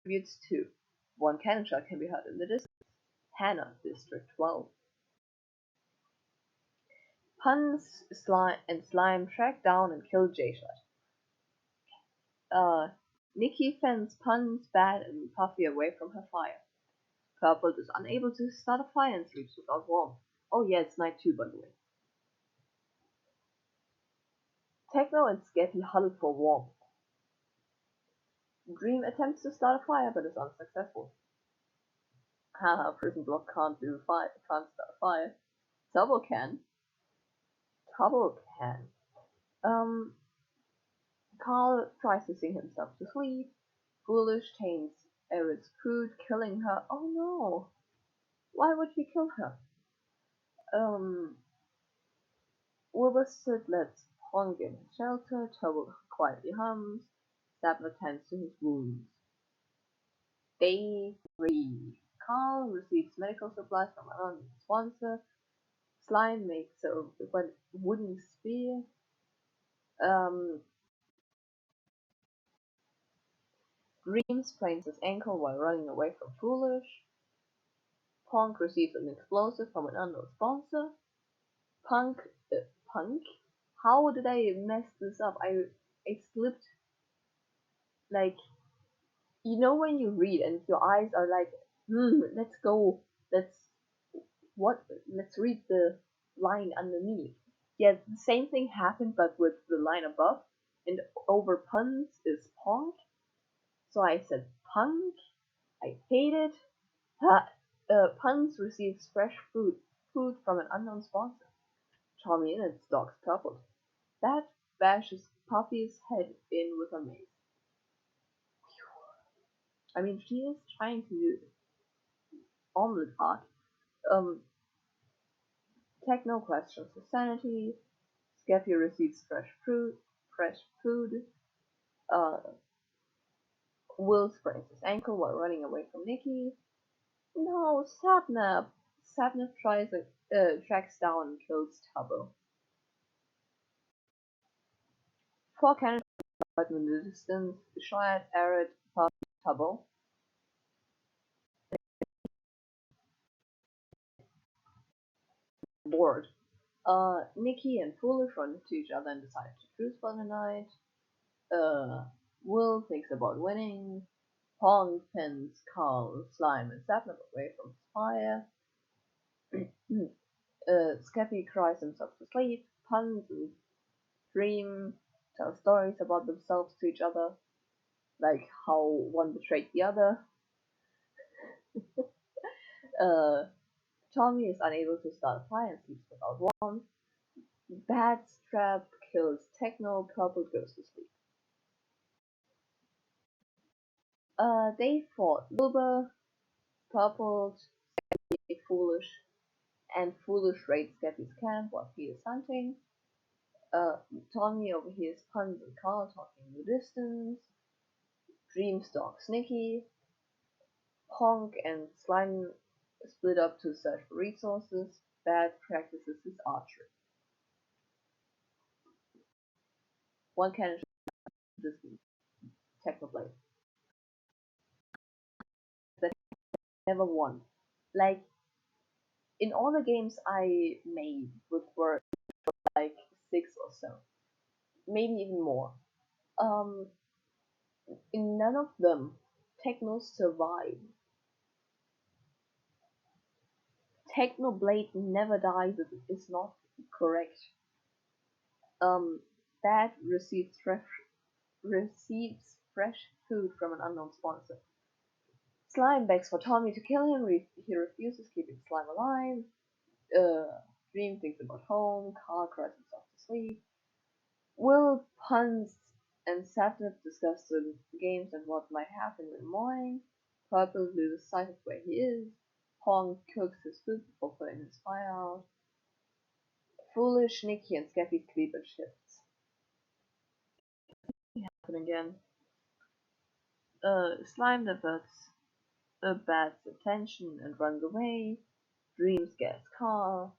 [SPEAKER 1] tributes 2. One cannon shot can be heard in the distance. Hannah, District 12. Puns, Slime track down and kill J-Shot. Nikki fends Puns, Bad, and Puffy away from her fire. Purple is unable to start a fire and sleeps without warmth. Oh yeah, it's night 2 by the way. Techno and Skeppy huddle for warmth. Dream attempts to start a fire but is unsuccessful. Haha, Prison Block can't start a fire. Turbo can. Turbo can. Carl tries to sing himself to sleep. Foolish taints Eret's food, killing her. Oh no! Why would he kill her? Wilbur lets Pong in his shelter. Turbo quietly hums. Sapper tends to his wounds. Day 3. Carl receives medical supplies from an sponsor. Slime makes a wooden spear. Dream sprains his ankle while running away from Foolish. Punk receives an explosive from an unknown sponsor. Punk? Punk? How did I mess this up? I slipped, like, you know when you read and your eyes are like, let's go, let's read the line underneath. Yeah, the same thing happened but with the line above, and over puns is punk. So I said punk, I hate it. Puns receives fresh food from an unknown sponsor. Tommy and its dogs purpled. That bashes Puffy's head in with a mace. I mean, she is trying to do omelet art. Um, Techno questions her sanity. Skeppy receives fresh food. Uh, Will sprains his ankle while running away from Nikki. No, Sapnap. Sapnap tracks down and kills Tubbo. 4 cannons fight in the distance. Shad, Arid, Puffy, Tubbo. Bored. Nikki and Foolish run into each other and decide to truce for the night. Will thinks about winning. Pong pins Carl, Slime, and Sapnap away from his fire. Skeppy cries himself to sleep. Puns and Dream tell stories about themselves to each other, like how one betrayed the other. Tommy is unable to start a fire and sleeps without warmth. Bad Strap kills Techno. Purple goes to sleep. Day 4. Wilbur, Purple, Foolish, and Foolish raids Skeppy's camp while he is hunting. Tommy overhears Puns and Carl talking in the distance. Dream stalks Nikki. Honk and Slime split up to search for resources. Bad practices his archery. One cannon distance. Technoblade. That never won. Like, in all the games I made, which were like 6 or so, maybe even more. Um, in none of them, Techno survived. Technoblade never dies is not correct. Um, Dad receives fresh food from an unknown sponsor. Slime begs for Tommy to kill him. He refuses, keeping Slime alive. Dream thinks about home. Carl cries himself to sleep. Will puns and Sapnap discuss the games and what might happen in the morning. Purple loses sight of where he is. Pong cooks his food before putting his fire out. Foolish Nicky and Scappy sleep in shifts. Happen again. Slime diverts Bat's attention and runs away. Dream scares Carl.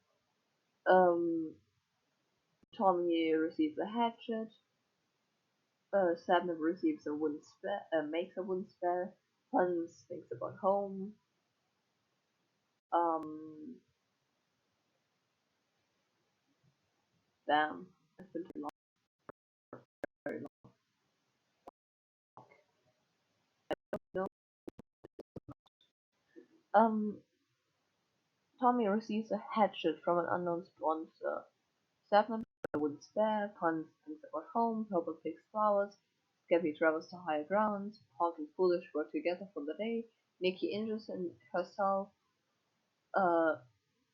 [SPEAKER 1] Um, Tommy receives a hatchet. Sapnap receives a wooden spell, makes a wooden spell. Puns thinks about home. Um, Damn, it's been too long, very long. No. Um, Tommy receives a hatchet from an unknown sponsor. Sapnap wooden spare. Puns thinks about home. Purple picks flowers. Scappy travels to higher grounds. Pog and Foolish work together for the day. Nikki injures herself. Uh,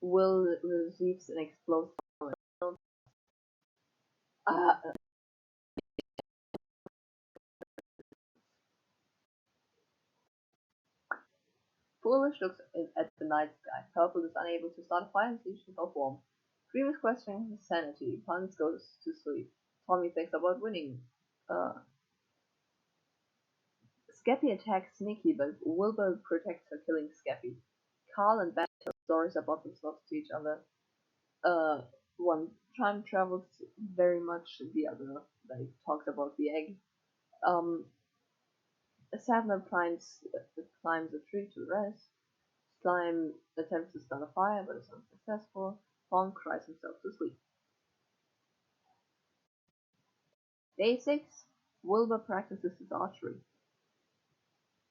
[SPEAKER 1] Will receives an explosive. Uh, Foolish looks at the night sky. Purple is unable to start a fire and sees himself warm. Dream is questioning his sanity. Puns goes to sleep. Tommy thinks about winning. Uh, Scappy attacks Nikki, but Wilbur protects her, killing Scappy. Carl and Beth tell stories about themselves to each other. One time travels very much, the other like talks about the egg. Um, Savannah climbs a tree to rest. Slime attempts to start a fire but is unsuccessful. Pong cries himself to sleep. Day 6. Wilbur practices his archery.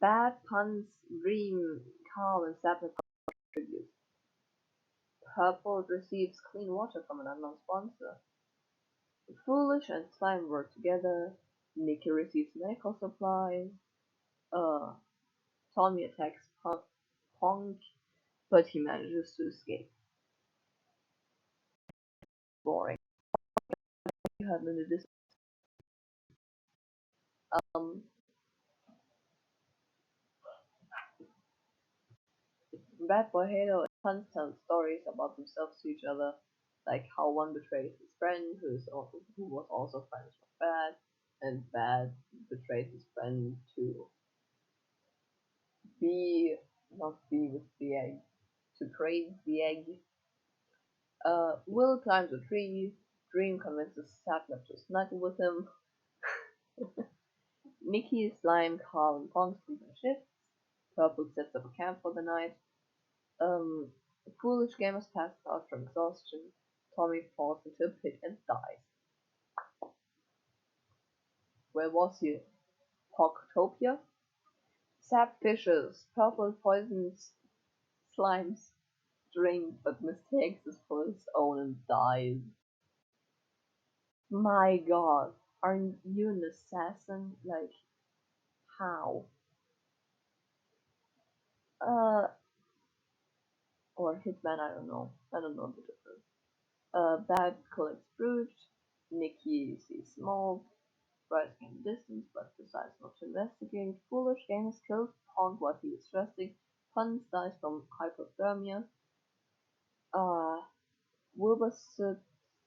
[SPEAKER 1] Bad puns, Dream, Carl, and Savannah contribute. Purple receives clean water from an unknown sponsor. Foolish and Slime work together. Nikki receives medical supplies. Uh, Tommy attacks Punk, but he manages to escape. Boring. You have in the distance. Um, Bad Boy Halo and Puns tell stories about themselves to each other, like how one betrays his friend, who was also friends with Bad, and Bad betrays his friend to be not be with the egg, to praise the egg. Will climbs a tree. Dream convinces Sapnap to snuggle with him. Nikki, Slime, Carl, and Pong sleep in shifts. Purple sets up a camp for the night. Um, Foolish Gamers passes out from exhaustion. Tommy falls into a pit and dies. Where was he? Pogtopia? Sap fishes. Purple poisons Slime's drink but mistakes it for his own and dies. My god, are you an assassin? Like, how? Uh, or Hitman, I don't know. I don't know the difference. Bad collects fruit. Nikki sees smoke. Bright can distance but decides not to investigate. Foolish Games kills Pond while he is resting. Puns dies from hypothermia. Uh, Wilbur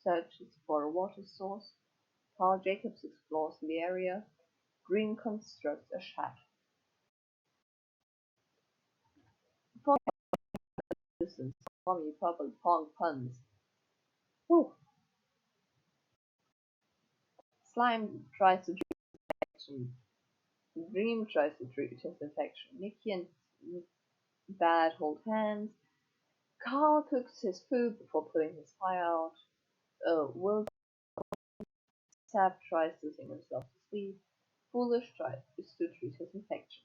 [SPEAKER 1] searches for a water source. Paul Jacobs explores the area. Green constructs a shack. For distance, Tommy, Purple, Pong, Puns. Whew. Slime tries to treat infection. Dream tries to treat his infection. Nikki and Bad hold hands. Carl cooks his food before putting his fire out. Will Sap tries to sing himself to sleep. Foolish tries to treat his infection.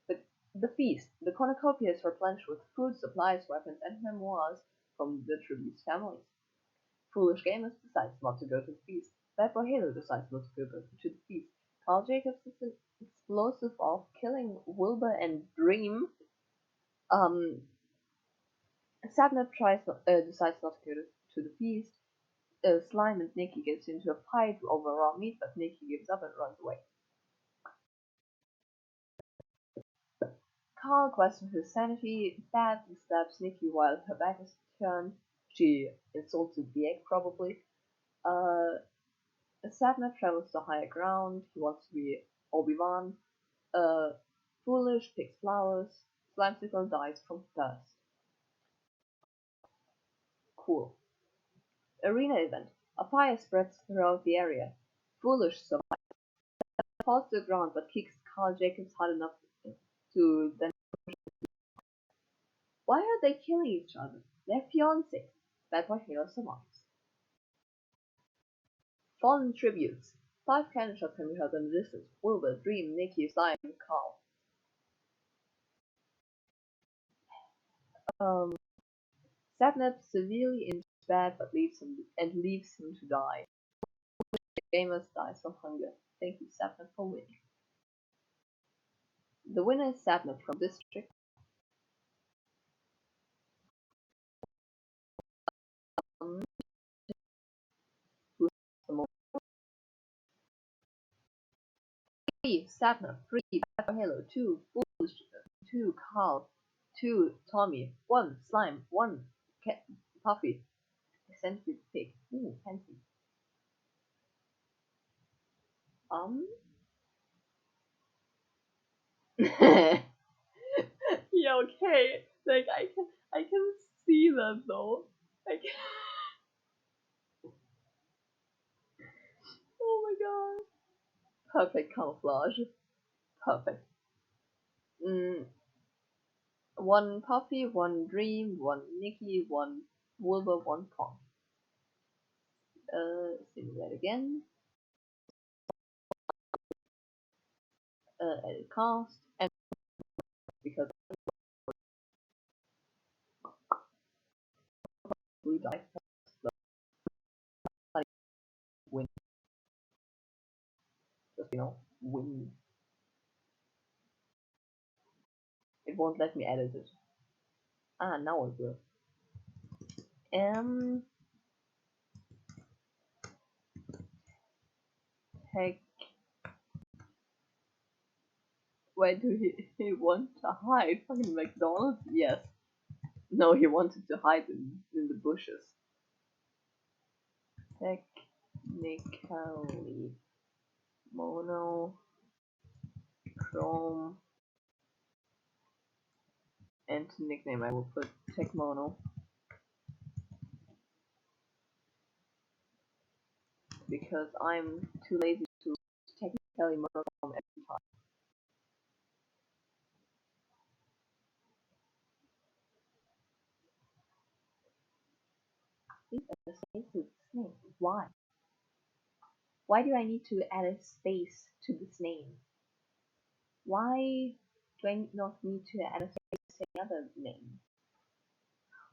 [SPEAKER 1] The, the feast. The cornucopia is replenished with food, supplies, weapons, and memoirs from the tribute's families. Foolish Gamers decides not to go to the feast. Bad Boy Halo decides not to go to the feast. Carl Jacobs is an explosive of killing Wilbur and Dream. Sadnap decides not to go to the feast. Slime and Nikki gets into a fight over raw meat, but Nikki gives up and runs away. Carl questions his sanity, badly stabs Nikki while her back is turned. She insulted the egg, probably. Sadnap travels to higher ground. He wants to be Obi-Wan. Foolish picks flowers. Slimesicle dies from thirst. Cool. Arena event. A fire spreads throughout the area. Foolish survives. Falls to the ground but kicks Carl Jacobs hard enough to then. Why are they killing each other? They're fiancés. Bad Boy Halo survives. Fallen tributes. 5 cannon shots can be heard in the distance. Wilbur, Dream, Nikki, Slime, and Carl. Sadnap severely injures Bad but leaves him to die. Gamers dies from hunger. Thank you, Sadnap, for winning. The winner is Sadnap from District. Who has the most? 3, Sadnap. 3, Bad Boy Halo. 2, Foolish. 2, Carl. 2, Tommy. 1, Slime. 1, Puffy. Essentially pig. Ooh, fancy. Yeah, okay. Like I can see that though. I can. Oh my god. Perfect camouflage. Perfect. 1 Puffy, 1 Dream, 1 Nikki, 1 Wilbur, 1 Pong. See that again. Edit cast and because we die win. Just win. It won't let me edit it. Ah, now it will. Heck. Where do he want to hide? Fucking McDonald's? Yes. No, he wanted to hide in the bushes. Technically. Mono. Chrome. And nickname I will put Tech Mono. Because I'm too lazy to technically monochrome every time. Why? Why do I need to add a space to this name? Why do I not need to add a space to any other name?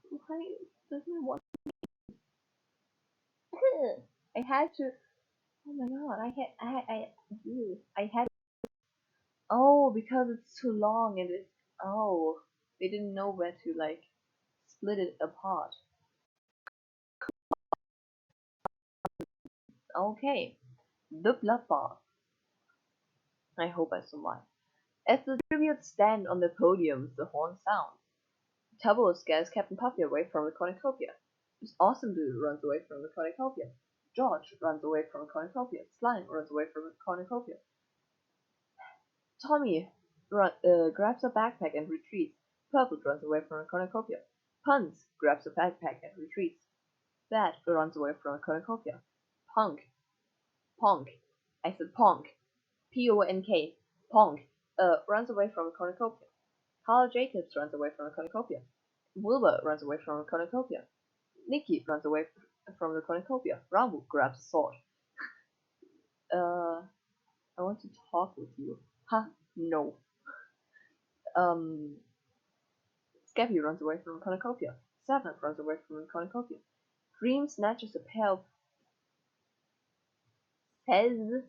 [SPEAKER 1] Why doesn't it want I had to. Oh my god! I had. Oh, because it's too long and it's. Oh, they didn't know where to like split it apart. Okay, the bloodbath. I hope I survive. As the tributes stand on the podiums, the horn sounds. Tubbo scares Captain Puffy away from the cornucopia. This awesome dude runs away from the cornucopia. George runs away from the cornucopia. Slime runs away from the cornucopia. Tommy grabs a backpack and retreats. Purple runs away from a cornucopia. Puns grabs a backpack and retreats. Bad runs away from a cornucopia. Ponk. I said Ponk. Ponk. Ponk. Runs away from a cornucopia. Carl Jacobs runs away from a cornucopia. Wilbur runs away from a cornucopia. Nikki runs away from the cornucopia. Rambo grabs a sword. Uh, I want to talk with you. Ha, no. Um, Scappy runs away from the cornucopia. Sadness runs away from the cornucopia. Dream snatches a pair of says,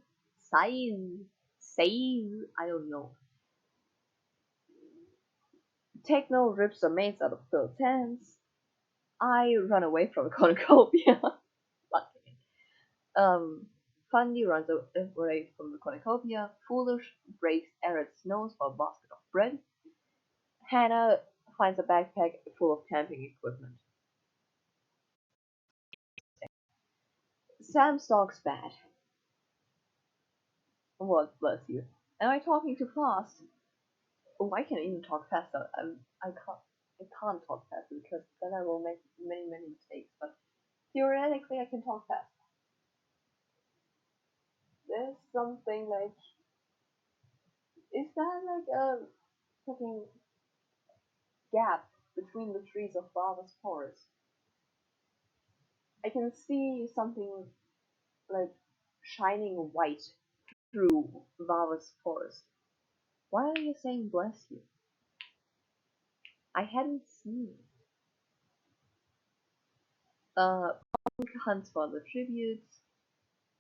[SPEAKER 1] says, I don't know. Techno rips the mates out of Phil's hands. I run away from the cornucopia. Fundy runs away from the cornucopia. Foolish breaks Eric's nose for a basket of bread. Hannah finds a backpack full of camping equipment. Sam stalks bad. What, bless you. Am I talking too fast? Oh, I can even talk faster. I can't talk faster because then I will make many mistakes. But theoretically, I can talk fast. There's something like, is that like a fucking gap between the trees of Bava's forest? I can see something like shining white through Vava's forest. Why are you saying bless you? I hadn't seen it. Punk hunts for the tributes.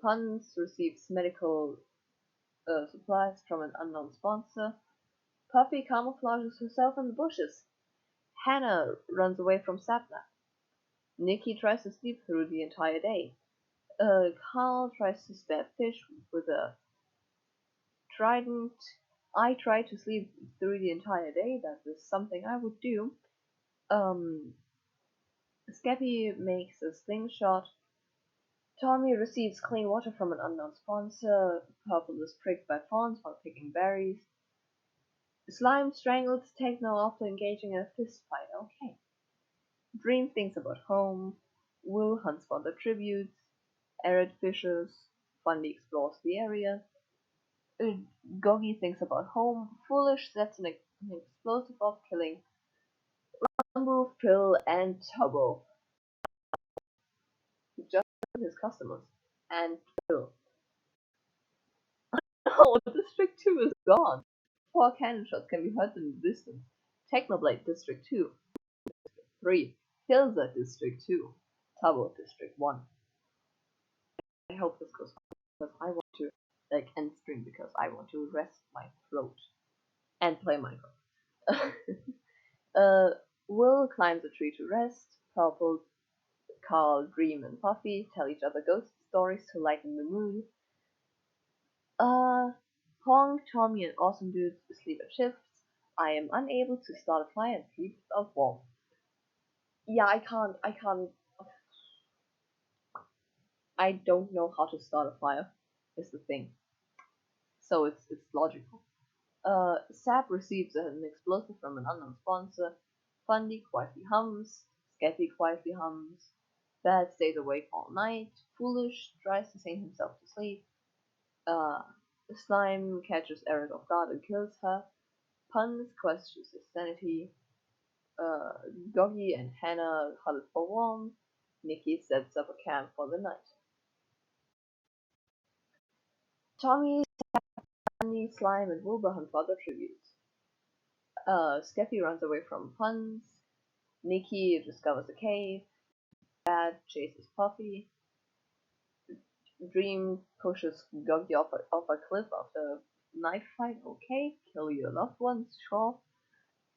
[SPEAKER 1] Puns receives medical supplies from an unknown sponsor. Puffy camouflages herself in the bushes. Hannah runs away from Sapna. Nikki tries to sleep through the entire day. Carl tries to spare fish with a trident. I try to sleep through the entire day. That is something I would do. Um, Scappy makes a slingshot. Tommy receives clean water from an unknown sponsor. Purple is pricked by fawns while picking berries. Slime strangles Techno after engaging in a fist fight. Okay. Dream thinks about home. Will hunts for the tributes. Arid fishes. Fundy explores the area. Goggy thinks about home. Foolish sets an explosive off, killing Rambo, Phil, and Tubbo. Just his customers. And Phil. Oh, District 2 is gone. 4 cannon shots can be heard in the distance. Technoblade District 2. 3. Hilza District 2. Tubbo District 1. I hope this goes on because I want to end stream because I want to rest my throat and play Minecraft. uh, Will climbs a tree to rest. Purple, Carl, Dream, and Puffy tell each other ghost stories to lighten the mood. Honk, Tommy, and Awesome Dudes sleep at shifts. I am unable to start a fire and sleep without warmth. Yeah, I can't. I don't know how to start a fire. Is the thing. So it's logical. Sap receives an explosive from an unknown sponsor. Fundy quietly hums. Scappy quietly hums. Bad stays awake all night. Foolish tries to sing himself to sleep. Uh, Slime catches Eric off guard and kills her. Puns questions his sanity. Uh, Goggy and Hannah huddle for warmth. Nikki sets up a camp for the night. Tommy, Sandy, Slime, and Wilbur hunt for other tributes. Scappy runs away from Puns. Nikki discovers a cave. Dad chases Puffy. Dream pushes Goggy off a cliff after a knife fight. Okay, kill your loved ones, sure.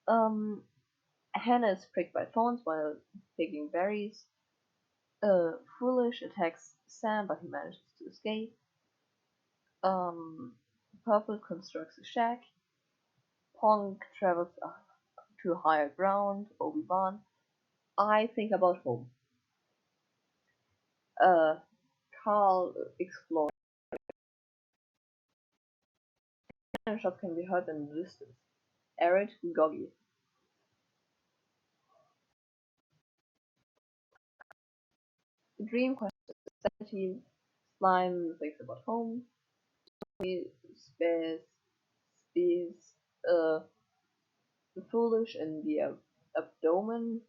[SPEAKER 1] Hannah is pricked by thorns while picking berries. Foolish attacks Sam, but he manages to escape. Purple constructs a shack. Pong travels to higher ground. Obi-Wan. I think about home. Uh, Carl explores. Cannon shots can be heard in the distance. Arid, Goggy. Dream questions sanity. Slime thinks about home. Space, space, uh, foolish in the abdomen.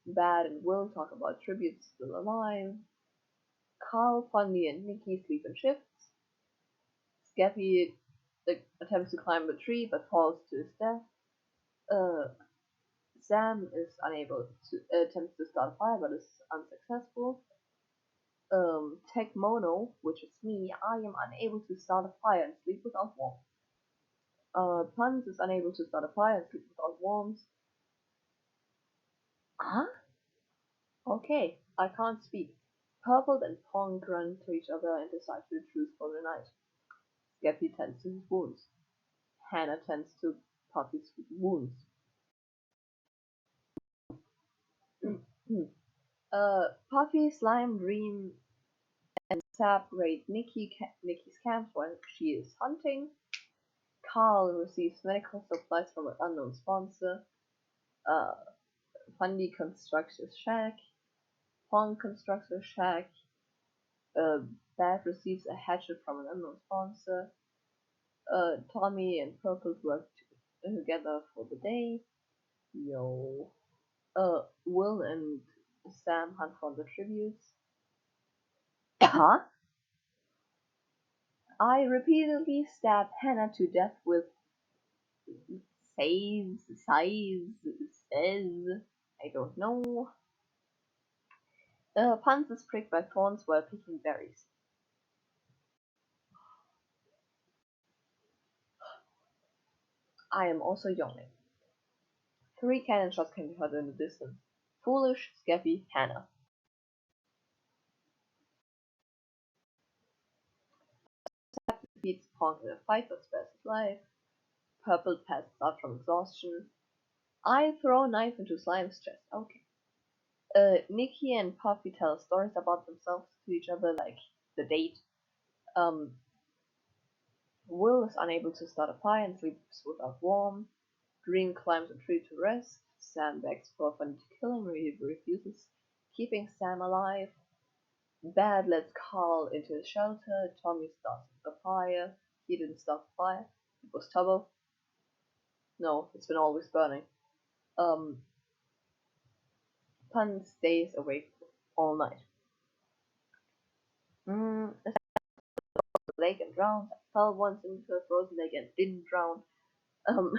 [SPEAKER 1] Bad and Will talk about tributes still alive. Carl, Funny, and Nikki sleep in shifts. Scappy attempts to climb a tree but falls to his death. Uh, Sam is unable to attempts to start a fire but is unsuccessful. Tech Mono, which is me, I am unable to start a fire and sleep without warmth. Puns is unable to start a fire and sleep without warmth. Huh? Okay, I can't speak. Purple and Pong run to each other and decide to truce for the night. Scappy tends to his wounds. Hannah tends to Puffy's wounds. Puffy, Slime, Dream, and Sap raid Nikki's camp when she is hunting. Carl receives medical supplies from an unknown sponsor. Uh, Fundy constructs a shack. Pong constructs a shack. Beth receives a hatchet from an unknown sponsor. Tommy and Purple work together for the day. Yo. Will and Sam hunt for the tributes. Huh? I repeatedly stab Hannah to death with says, I don't know. Pants is pricked by thorns while picking berries. I am also yawning. 3 cannon shots can be heard in the distance. Foolish, Scappy, Hannah. Sap defeats Pong in a fight but spares his life. Purple passes out from exhaustion. I throw a knife into Slime's chest. Okay. Nikki and Puffy tell stories about themselves to each other, like the date. Um, Will is unable to start a fire and sleeps without warmth. Dream climbs a tree to rest. Sam begs for Fun to kill him, he refuses, keeping Sam alive. Bad lets Carl into his shelter. Tommy starts a fire. He didn't start the fire. It was Tubbo. No, it's been always burning. Pun stays awake all night. Lake and drowned. I fell once into a frozen lake and didn't drown. Um,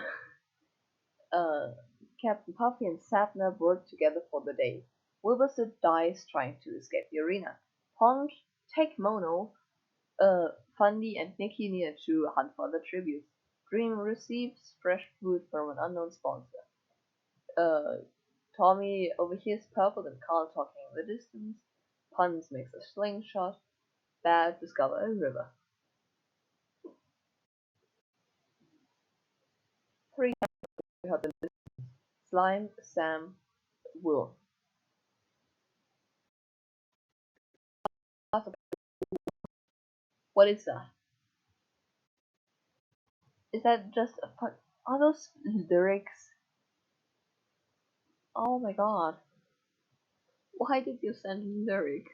[SPEAKER 1] Captain Puffy and Sapnap work together for the day. Wilbur dies trying to escape the arena. Pond, Take Mono, Fundy, and Nikki need to hunt for the tributes. Dream receives fresh food from an unknown sponsor. Tommy overhears Purple and Carl talking in the distance. Puns makes a slingshot. Bad discover a river. 3 heard the distance. Slime, Sam, Will. What is that? Is that just a part? Are those lyrics? Oh my god. Why did you send lyrics?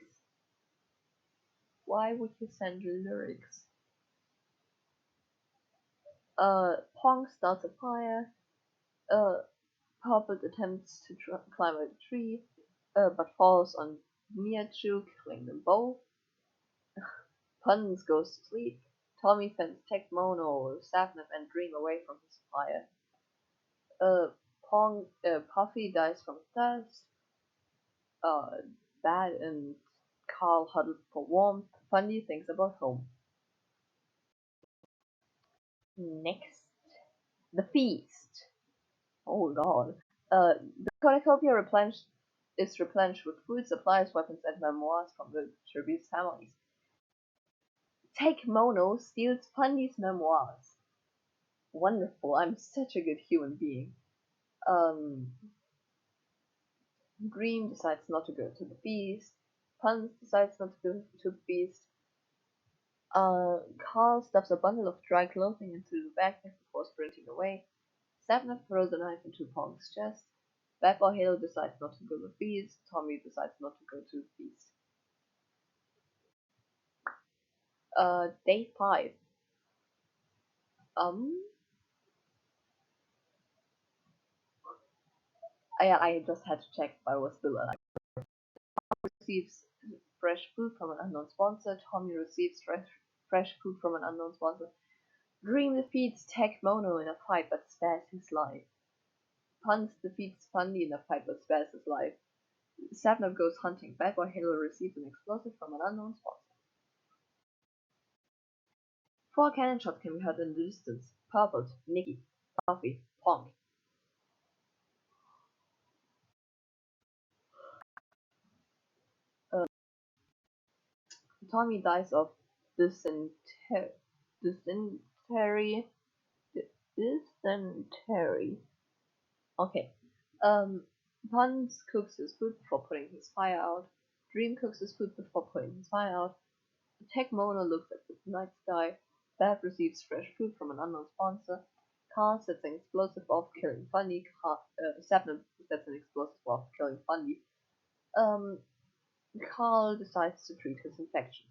[SPEAKER 1] Why would you send lyrics? Pong starts a fire. Purple attempts to climb a tree, but falls on Miachu, killing them both. Puns goes to sleep. Tommy fends Tech Mono, Sapnap, and Dream away from his fire. Puffy dies from thirst. Bad and Carl huddle for warmth. Fundy thinks about home. Next, the feast. Oh god. The cornucopia is replenished with food, supplies, weapons, and memoirs from the tributes families. Take Mono steals Fundy's memoirs. Wonderful, I'm such a good human being. Dream decides not to go to the feast. Puns decides not to go to the feast. Carl stuffs a bundle of dry clothing into the backpack before sprinting away. Sapnap throws a knife into Pong's chest. Bad Boy Halo decides not to go to the feast. Tommy decides not to go to the feast. Day 5. I just had to check if I was still alive. Receives fresh food from an unknown sponsor. Tommy receives fresh food from an unknown sponsor. Dream defeats Tech Mono in a fight but spares his life. Puns defeats Fundy in a fight but spares his life. Sapnap goes hunting. Bad Boy Halo receives an explosive from an unknown sponsor. 4 cannon shots can be heard in the distance. Purpled, Nicky, Puffy, Ponk. Tommy dies of dysentery. Dysentery. Okay. Puns cooks his food before putting his fire out. Dream cooks his food before putting his fire out. Tech Mono looks at the night sky. Bab receives fresh food from an unknown sponsor. Carl sets an explosive off, killing Funny. Sapnap sets an explosive off, killing Funny. Carl decides to treat his infection.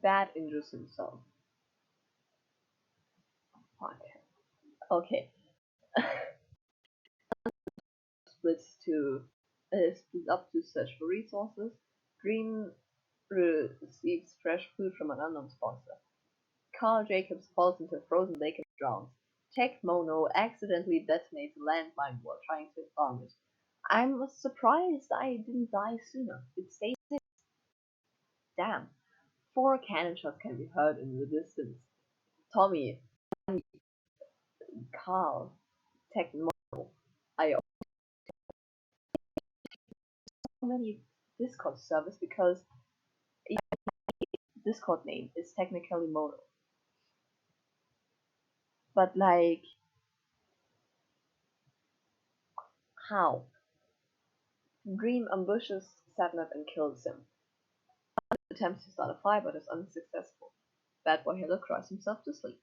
[SPEAKER 1] Bad injures himself. Fuck. Okay. Split up to search for resources. Dream receives fresh food from an unknown sponsor. Carl Jacobs falls into a frozen lake and drowns. Tech Mono accidentally detonates a landmine while trying to disarm it. I'm surprised I didn't die sooner. It stays 6. Damn. 4 cannon shots can be heard in the distance. Tommy, Carl, Tech Mono. I many Discord servers because Discord name is technically Mono. But like, how? Dream ambushes Sapnap and kills him. Attempts to start a fire but is unsuccessful. Bad Boy Halo cries himself to sleep.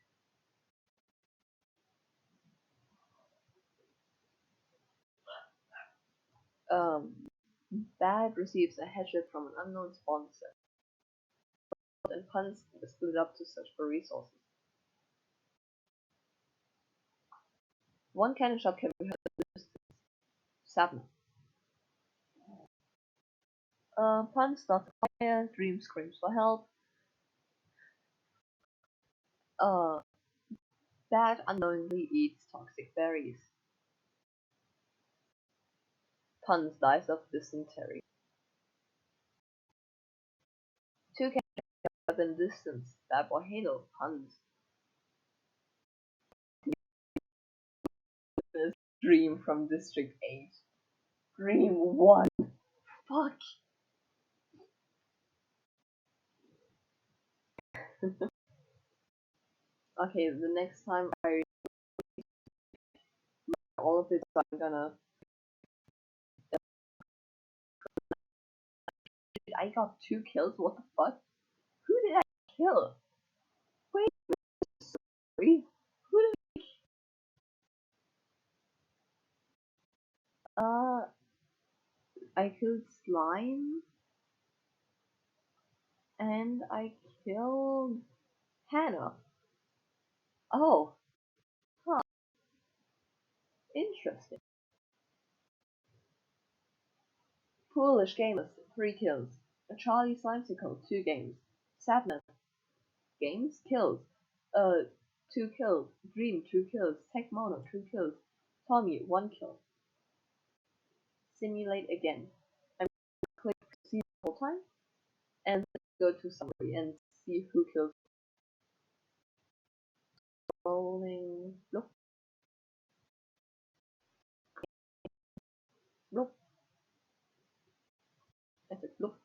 [SPEAKER 1] Bad receives a headshot from an unknown sponsor and Puns is split up to search for resources. 1 cannon shot can be heard in the distance. Sapnap. Puns starts a fire, Dream screams for help. Bad unknowingly eats toxic berries. Puns dies of dysentery. 2 cannon shots in the distance. Bad Boy Halo. Puns. Dream from District 8. Dream 1. Fuck. Okay, the next time I all of it, I'm gonna. I got 2 kills. What the fuck? Who did I kill? Wait, sorry. Who did I killed Slime and I killed Hannah. Oh, huh. Interesting. Foolish Gamers, 3 kills. Charlie Slimesicle, 2 games. Sadness, games, kills. 2 kills. Dream, 2 kills. Tech Mono, 2 kills. Tommy, 1 kill. Simulate again. I'm gonna click proceed the whole time and go to summary and see who kills. Rolling. Look. Look. I said look.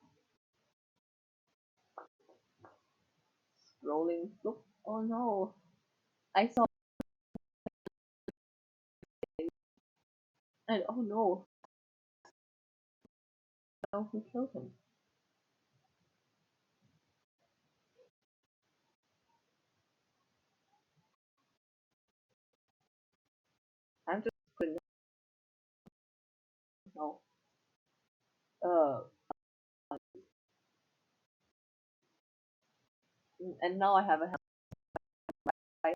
[SPEAKER 1] Scrolling. Look. Oh no. I saw. And oh no. Now who killed him? I'm just putting. No. And now I have a I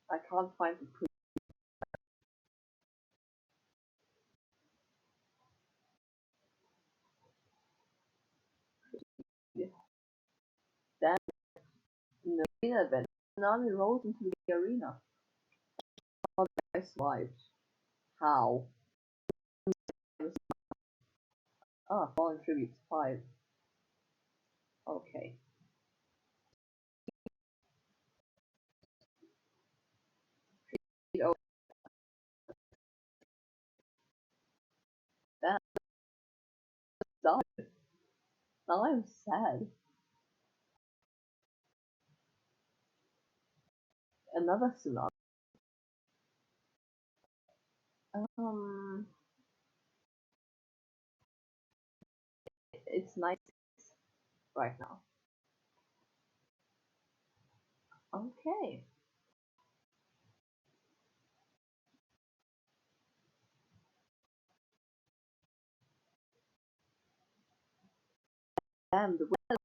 [SPEAKER 1] I can't find the previous. Then in the arena event, Nami rolls into the arena. I swiped. How? Ah, fallen tributes 5. Okay. Oh, that's done. Now I'm sad. Another tsunami. Um, it's nice right now. Okay. Damn, the winner.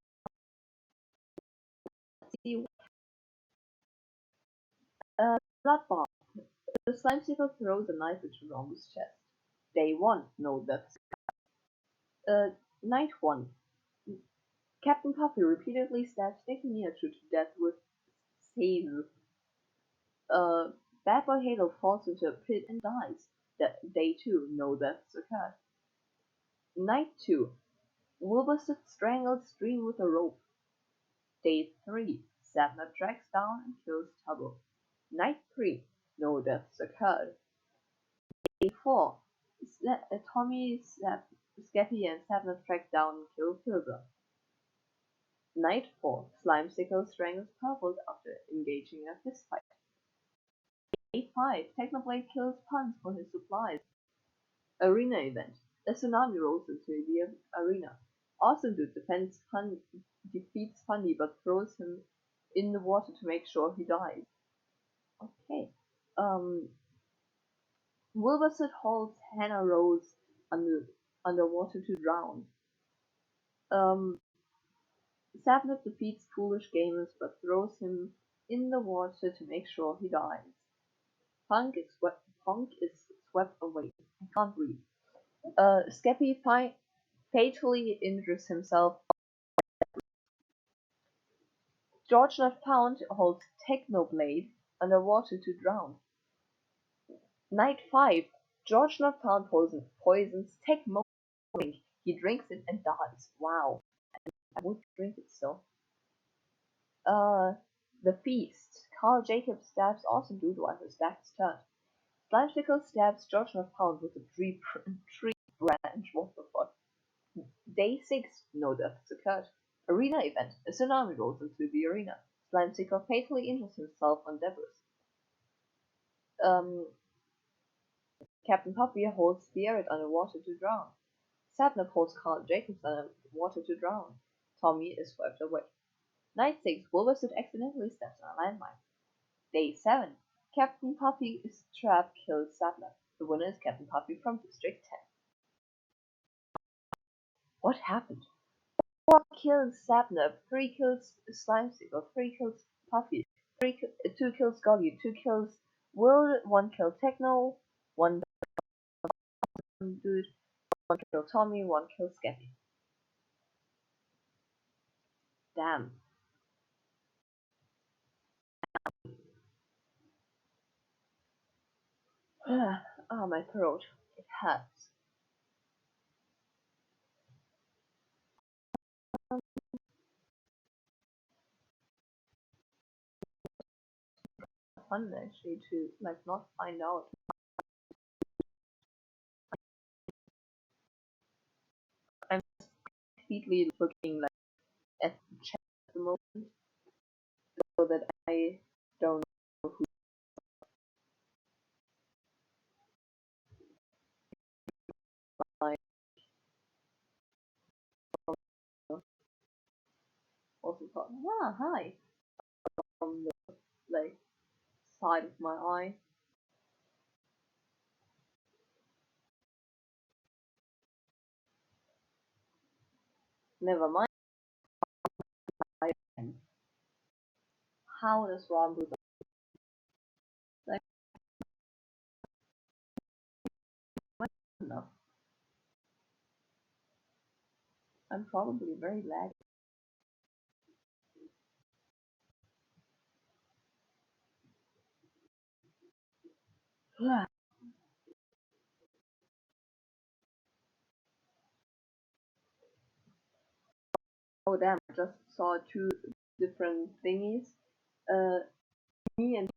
[SPEAKER 1] Blood bomb. The slime seeker throws a knife into Rongo's chest. Day 1. No deaths. Night 1. Captain Puffy repeatedly stabs Sticky Neachu to death with Save. Bad Boy Halo falls into a pit and dies. Day 2. No deaths occurred. Night 2. Wolbasset strangles Dream with a rope. Day 3. Sapnap tracks down and kills Tubbo. Night 3. No deaths occurred. Day 4. Tommy, Skeppy, and Sapnap track down and kill Pilger. Night 4. Slime Sickle strangles Purple after engaging in a fistfight. Day 5. Technoblade kills Puns for his supplies. Arena event. A tsunami rolls into the arena. Awesome Dude defeats Funny but throws him in the water to make sure he dies. Okay. Wolbasset holds Hannah Rose underwater to drown. Sapnap defeats Foolish Gamers but throws him in the water to make sure he dies. Punk is swept away. I can't read. Skeppy fatally injures himself. George Not Pound holds Technoblade underwater to drown. Night 5. George Not Pound poisons Technoblade. He drinks it and dies. Wow. I would drink it still. The Feast. Carl Jacobs stabs Awesome Dude while his back is turned. Slimesicle stabs George Not Pound with a tree branch. What the fuck? Day 6. No deaths occurred. Arena event. A tsunami rolls into the arena. Slimesicle fatally injures himself on debris. Captain Puppy holds Spirit underwater to drown. Sapnap holds Carl Jacobs underwater to drown. Tommy is swept away. Night 6. Wolbasset accidentally steps on a landmine. Day 7. Captain Puppy's trap kills Sapnap. The winner is Captain Puppy from District 10. What happened? 4 kills Sapnap, 3 kills Slimesicle, 3 kills Puffy, 2 kills Golly, 2 kills Will, 1 kill Techno, 1 Dude, 1 kill Tommy, 1 kill Skeppy. Damn. Ah, my throat. It hurts. Fun actually to like not find out. I'm speedily looking like at the chat at the moment so that I don't know who I Also thought, ah, hi, from the like side of my eye. Never mind. How does Rambo like enough? I'm probably very laggy. Oh damn! I just saw two different thingies. Uh, me and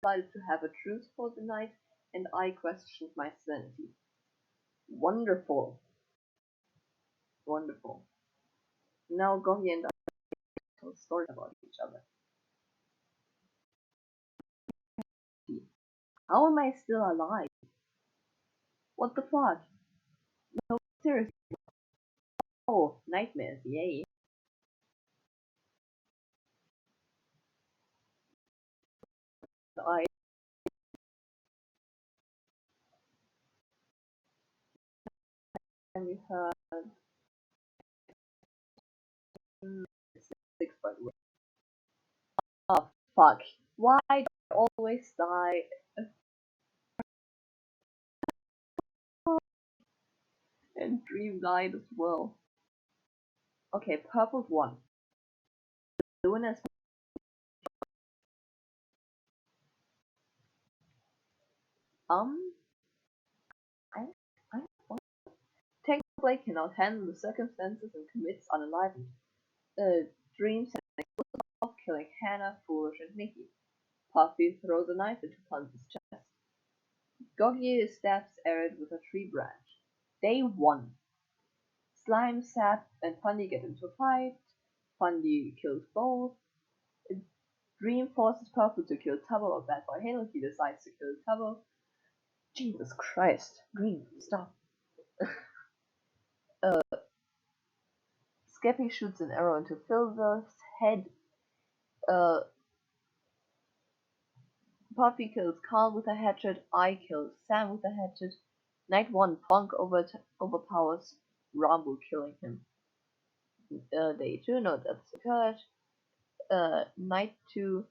[SPEAKER 1] decided to have a truce for the night, and I questioned my sanity. Wonderful, wonderful. Now Gogi and I tell stories about each other. How am I still alive? What the fuck? No, seriously. Oh, nightmares, yay. I we heard six by the way. Oh fuck. Why do I always die? And Dream died as well. Okay, purple one. The winner is um I I Tank Blake cannot handle the circumstances and commits unenlivened. Dreams of killing Hannah, Foolish, and Nikki. Puffy throws a knife into Punz's chest. Gogi stabs Arid with a tree branch. Day 1. Slime, Sap, and Fundy get into a fight. Fundy kills both. Dream forces Purple to kill Tubbo, or Bad Boy Halo. He decides to kill Tubbo. Jesus Christ. Dream, stop. Skeppy shoots an arrow into Phil's head. Uh, Puffy kills Carl with a hatchet. I kill Sam with a hatchet. Night 1, Punk overpowers Rambo, killing him. Day 2, no deaths occurred. Night 2,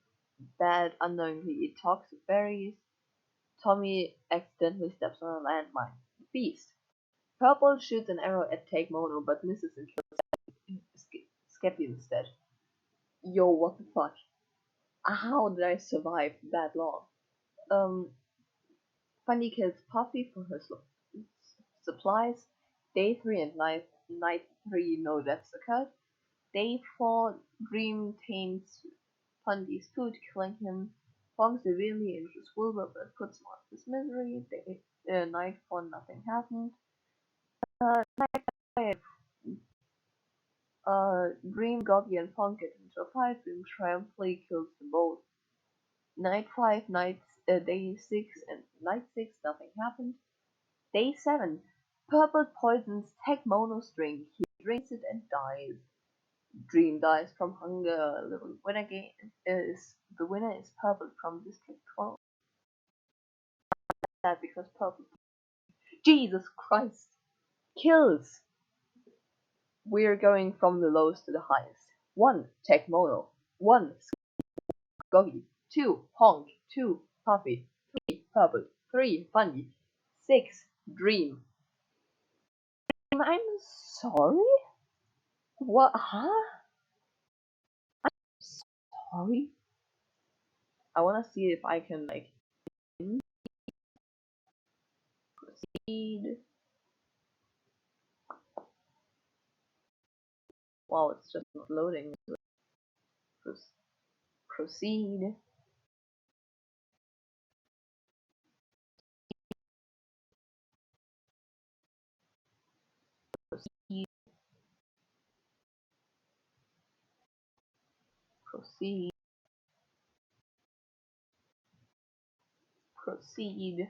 [SPEAKER 1] Bad unknowingly eat toxic berries. Tommy accidentally steps on a landmine. Beast. Purple shoots an arrow at Take Mono but misses and kills Skeppy instead. Yo, what the fuck? How did I survive that long? Um, Funny kills Puffy for her supplies. Day 3 and night 3, no deaths occurred. Day 4, Dream taints Fundy's food, killing him. Fong severely injures Wilbur but puts him out of his misery. Night 4, nothing happened. Night 5, Dream, Gobby, and Fong get into a fight. Dream triumphantly kills them both. Night 5, day 6, and night 6, nothing happened. Day 7, Purple poisons Tech Mono's drink. He drinks it and dies. Dream dies from hunger. The winner is Purple from District 12. That because Purple. Jesus Christ! Kills! We're going from the lowest to the highest. 1. Tech Mono. 1. Goggy. 2. Honk. 2. Puffy. 3. Purple. 3. Funny. 6. Dream. I'm sorry? What? Huh? Sorry? I wanna see if I can, like, proceed. Wow, it's just not loading. Proceed. Proceed. Proceed. Proceed.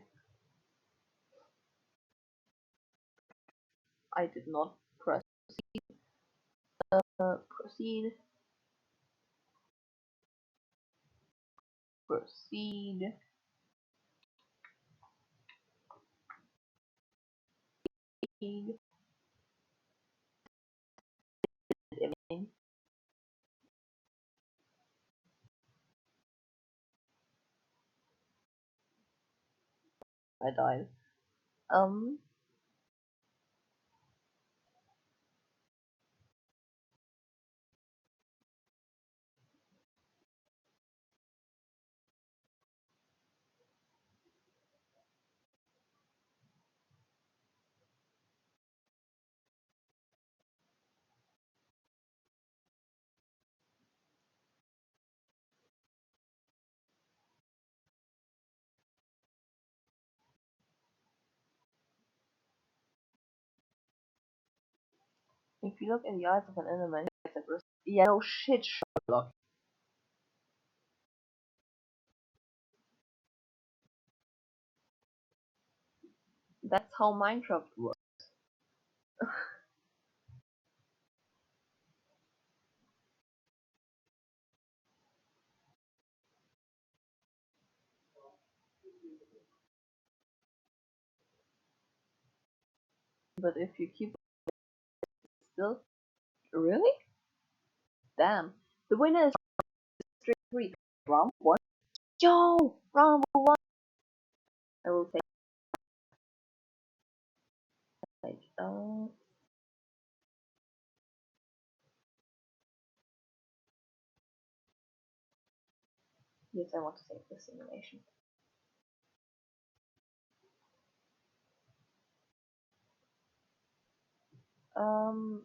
[SPEAKER 1] I did not press. Proceed. Proceed. Proceed. I died. Um, if you look in the eyes of an enemy, yeah, no shit, Sherlock. That's how Minecraft works. But if you keep still, really? Damn. The winner is straight three. Round one. Yo, round one. I will say like yes, I want to save the simulation. Um,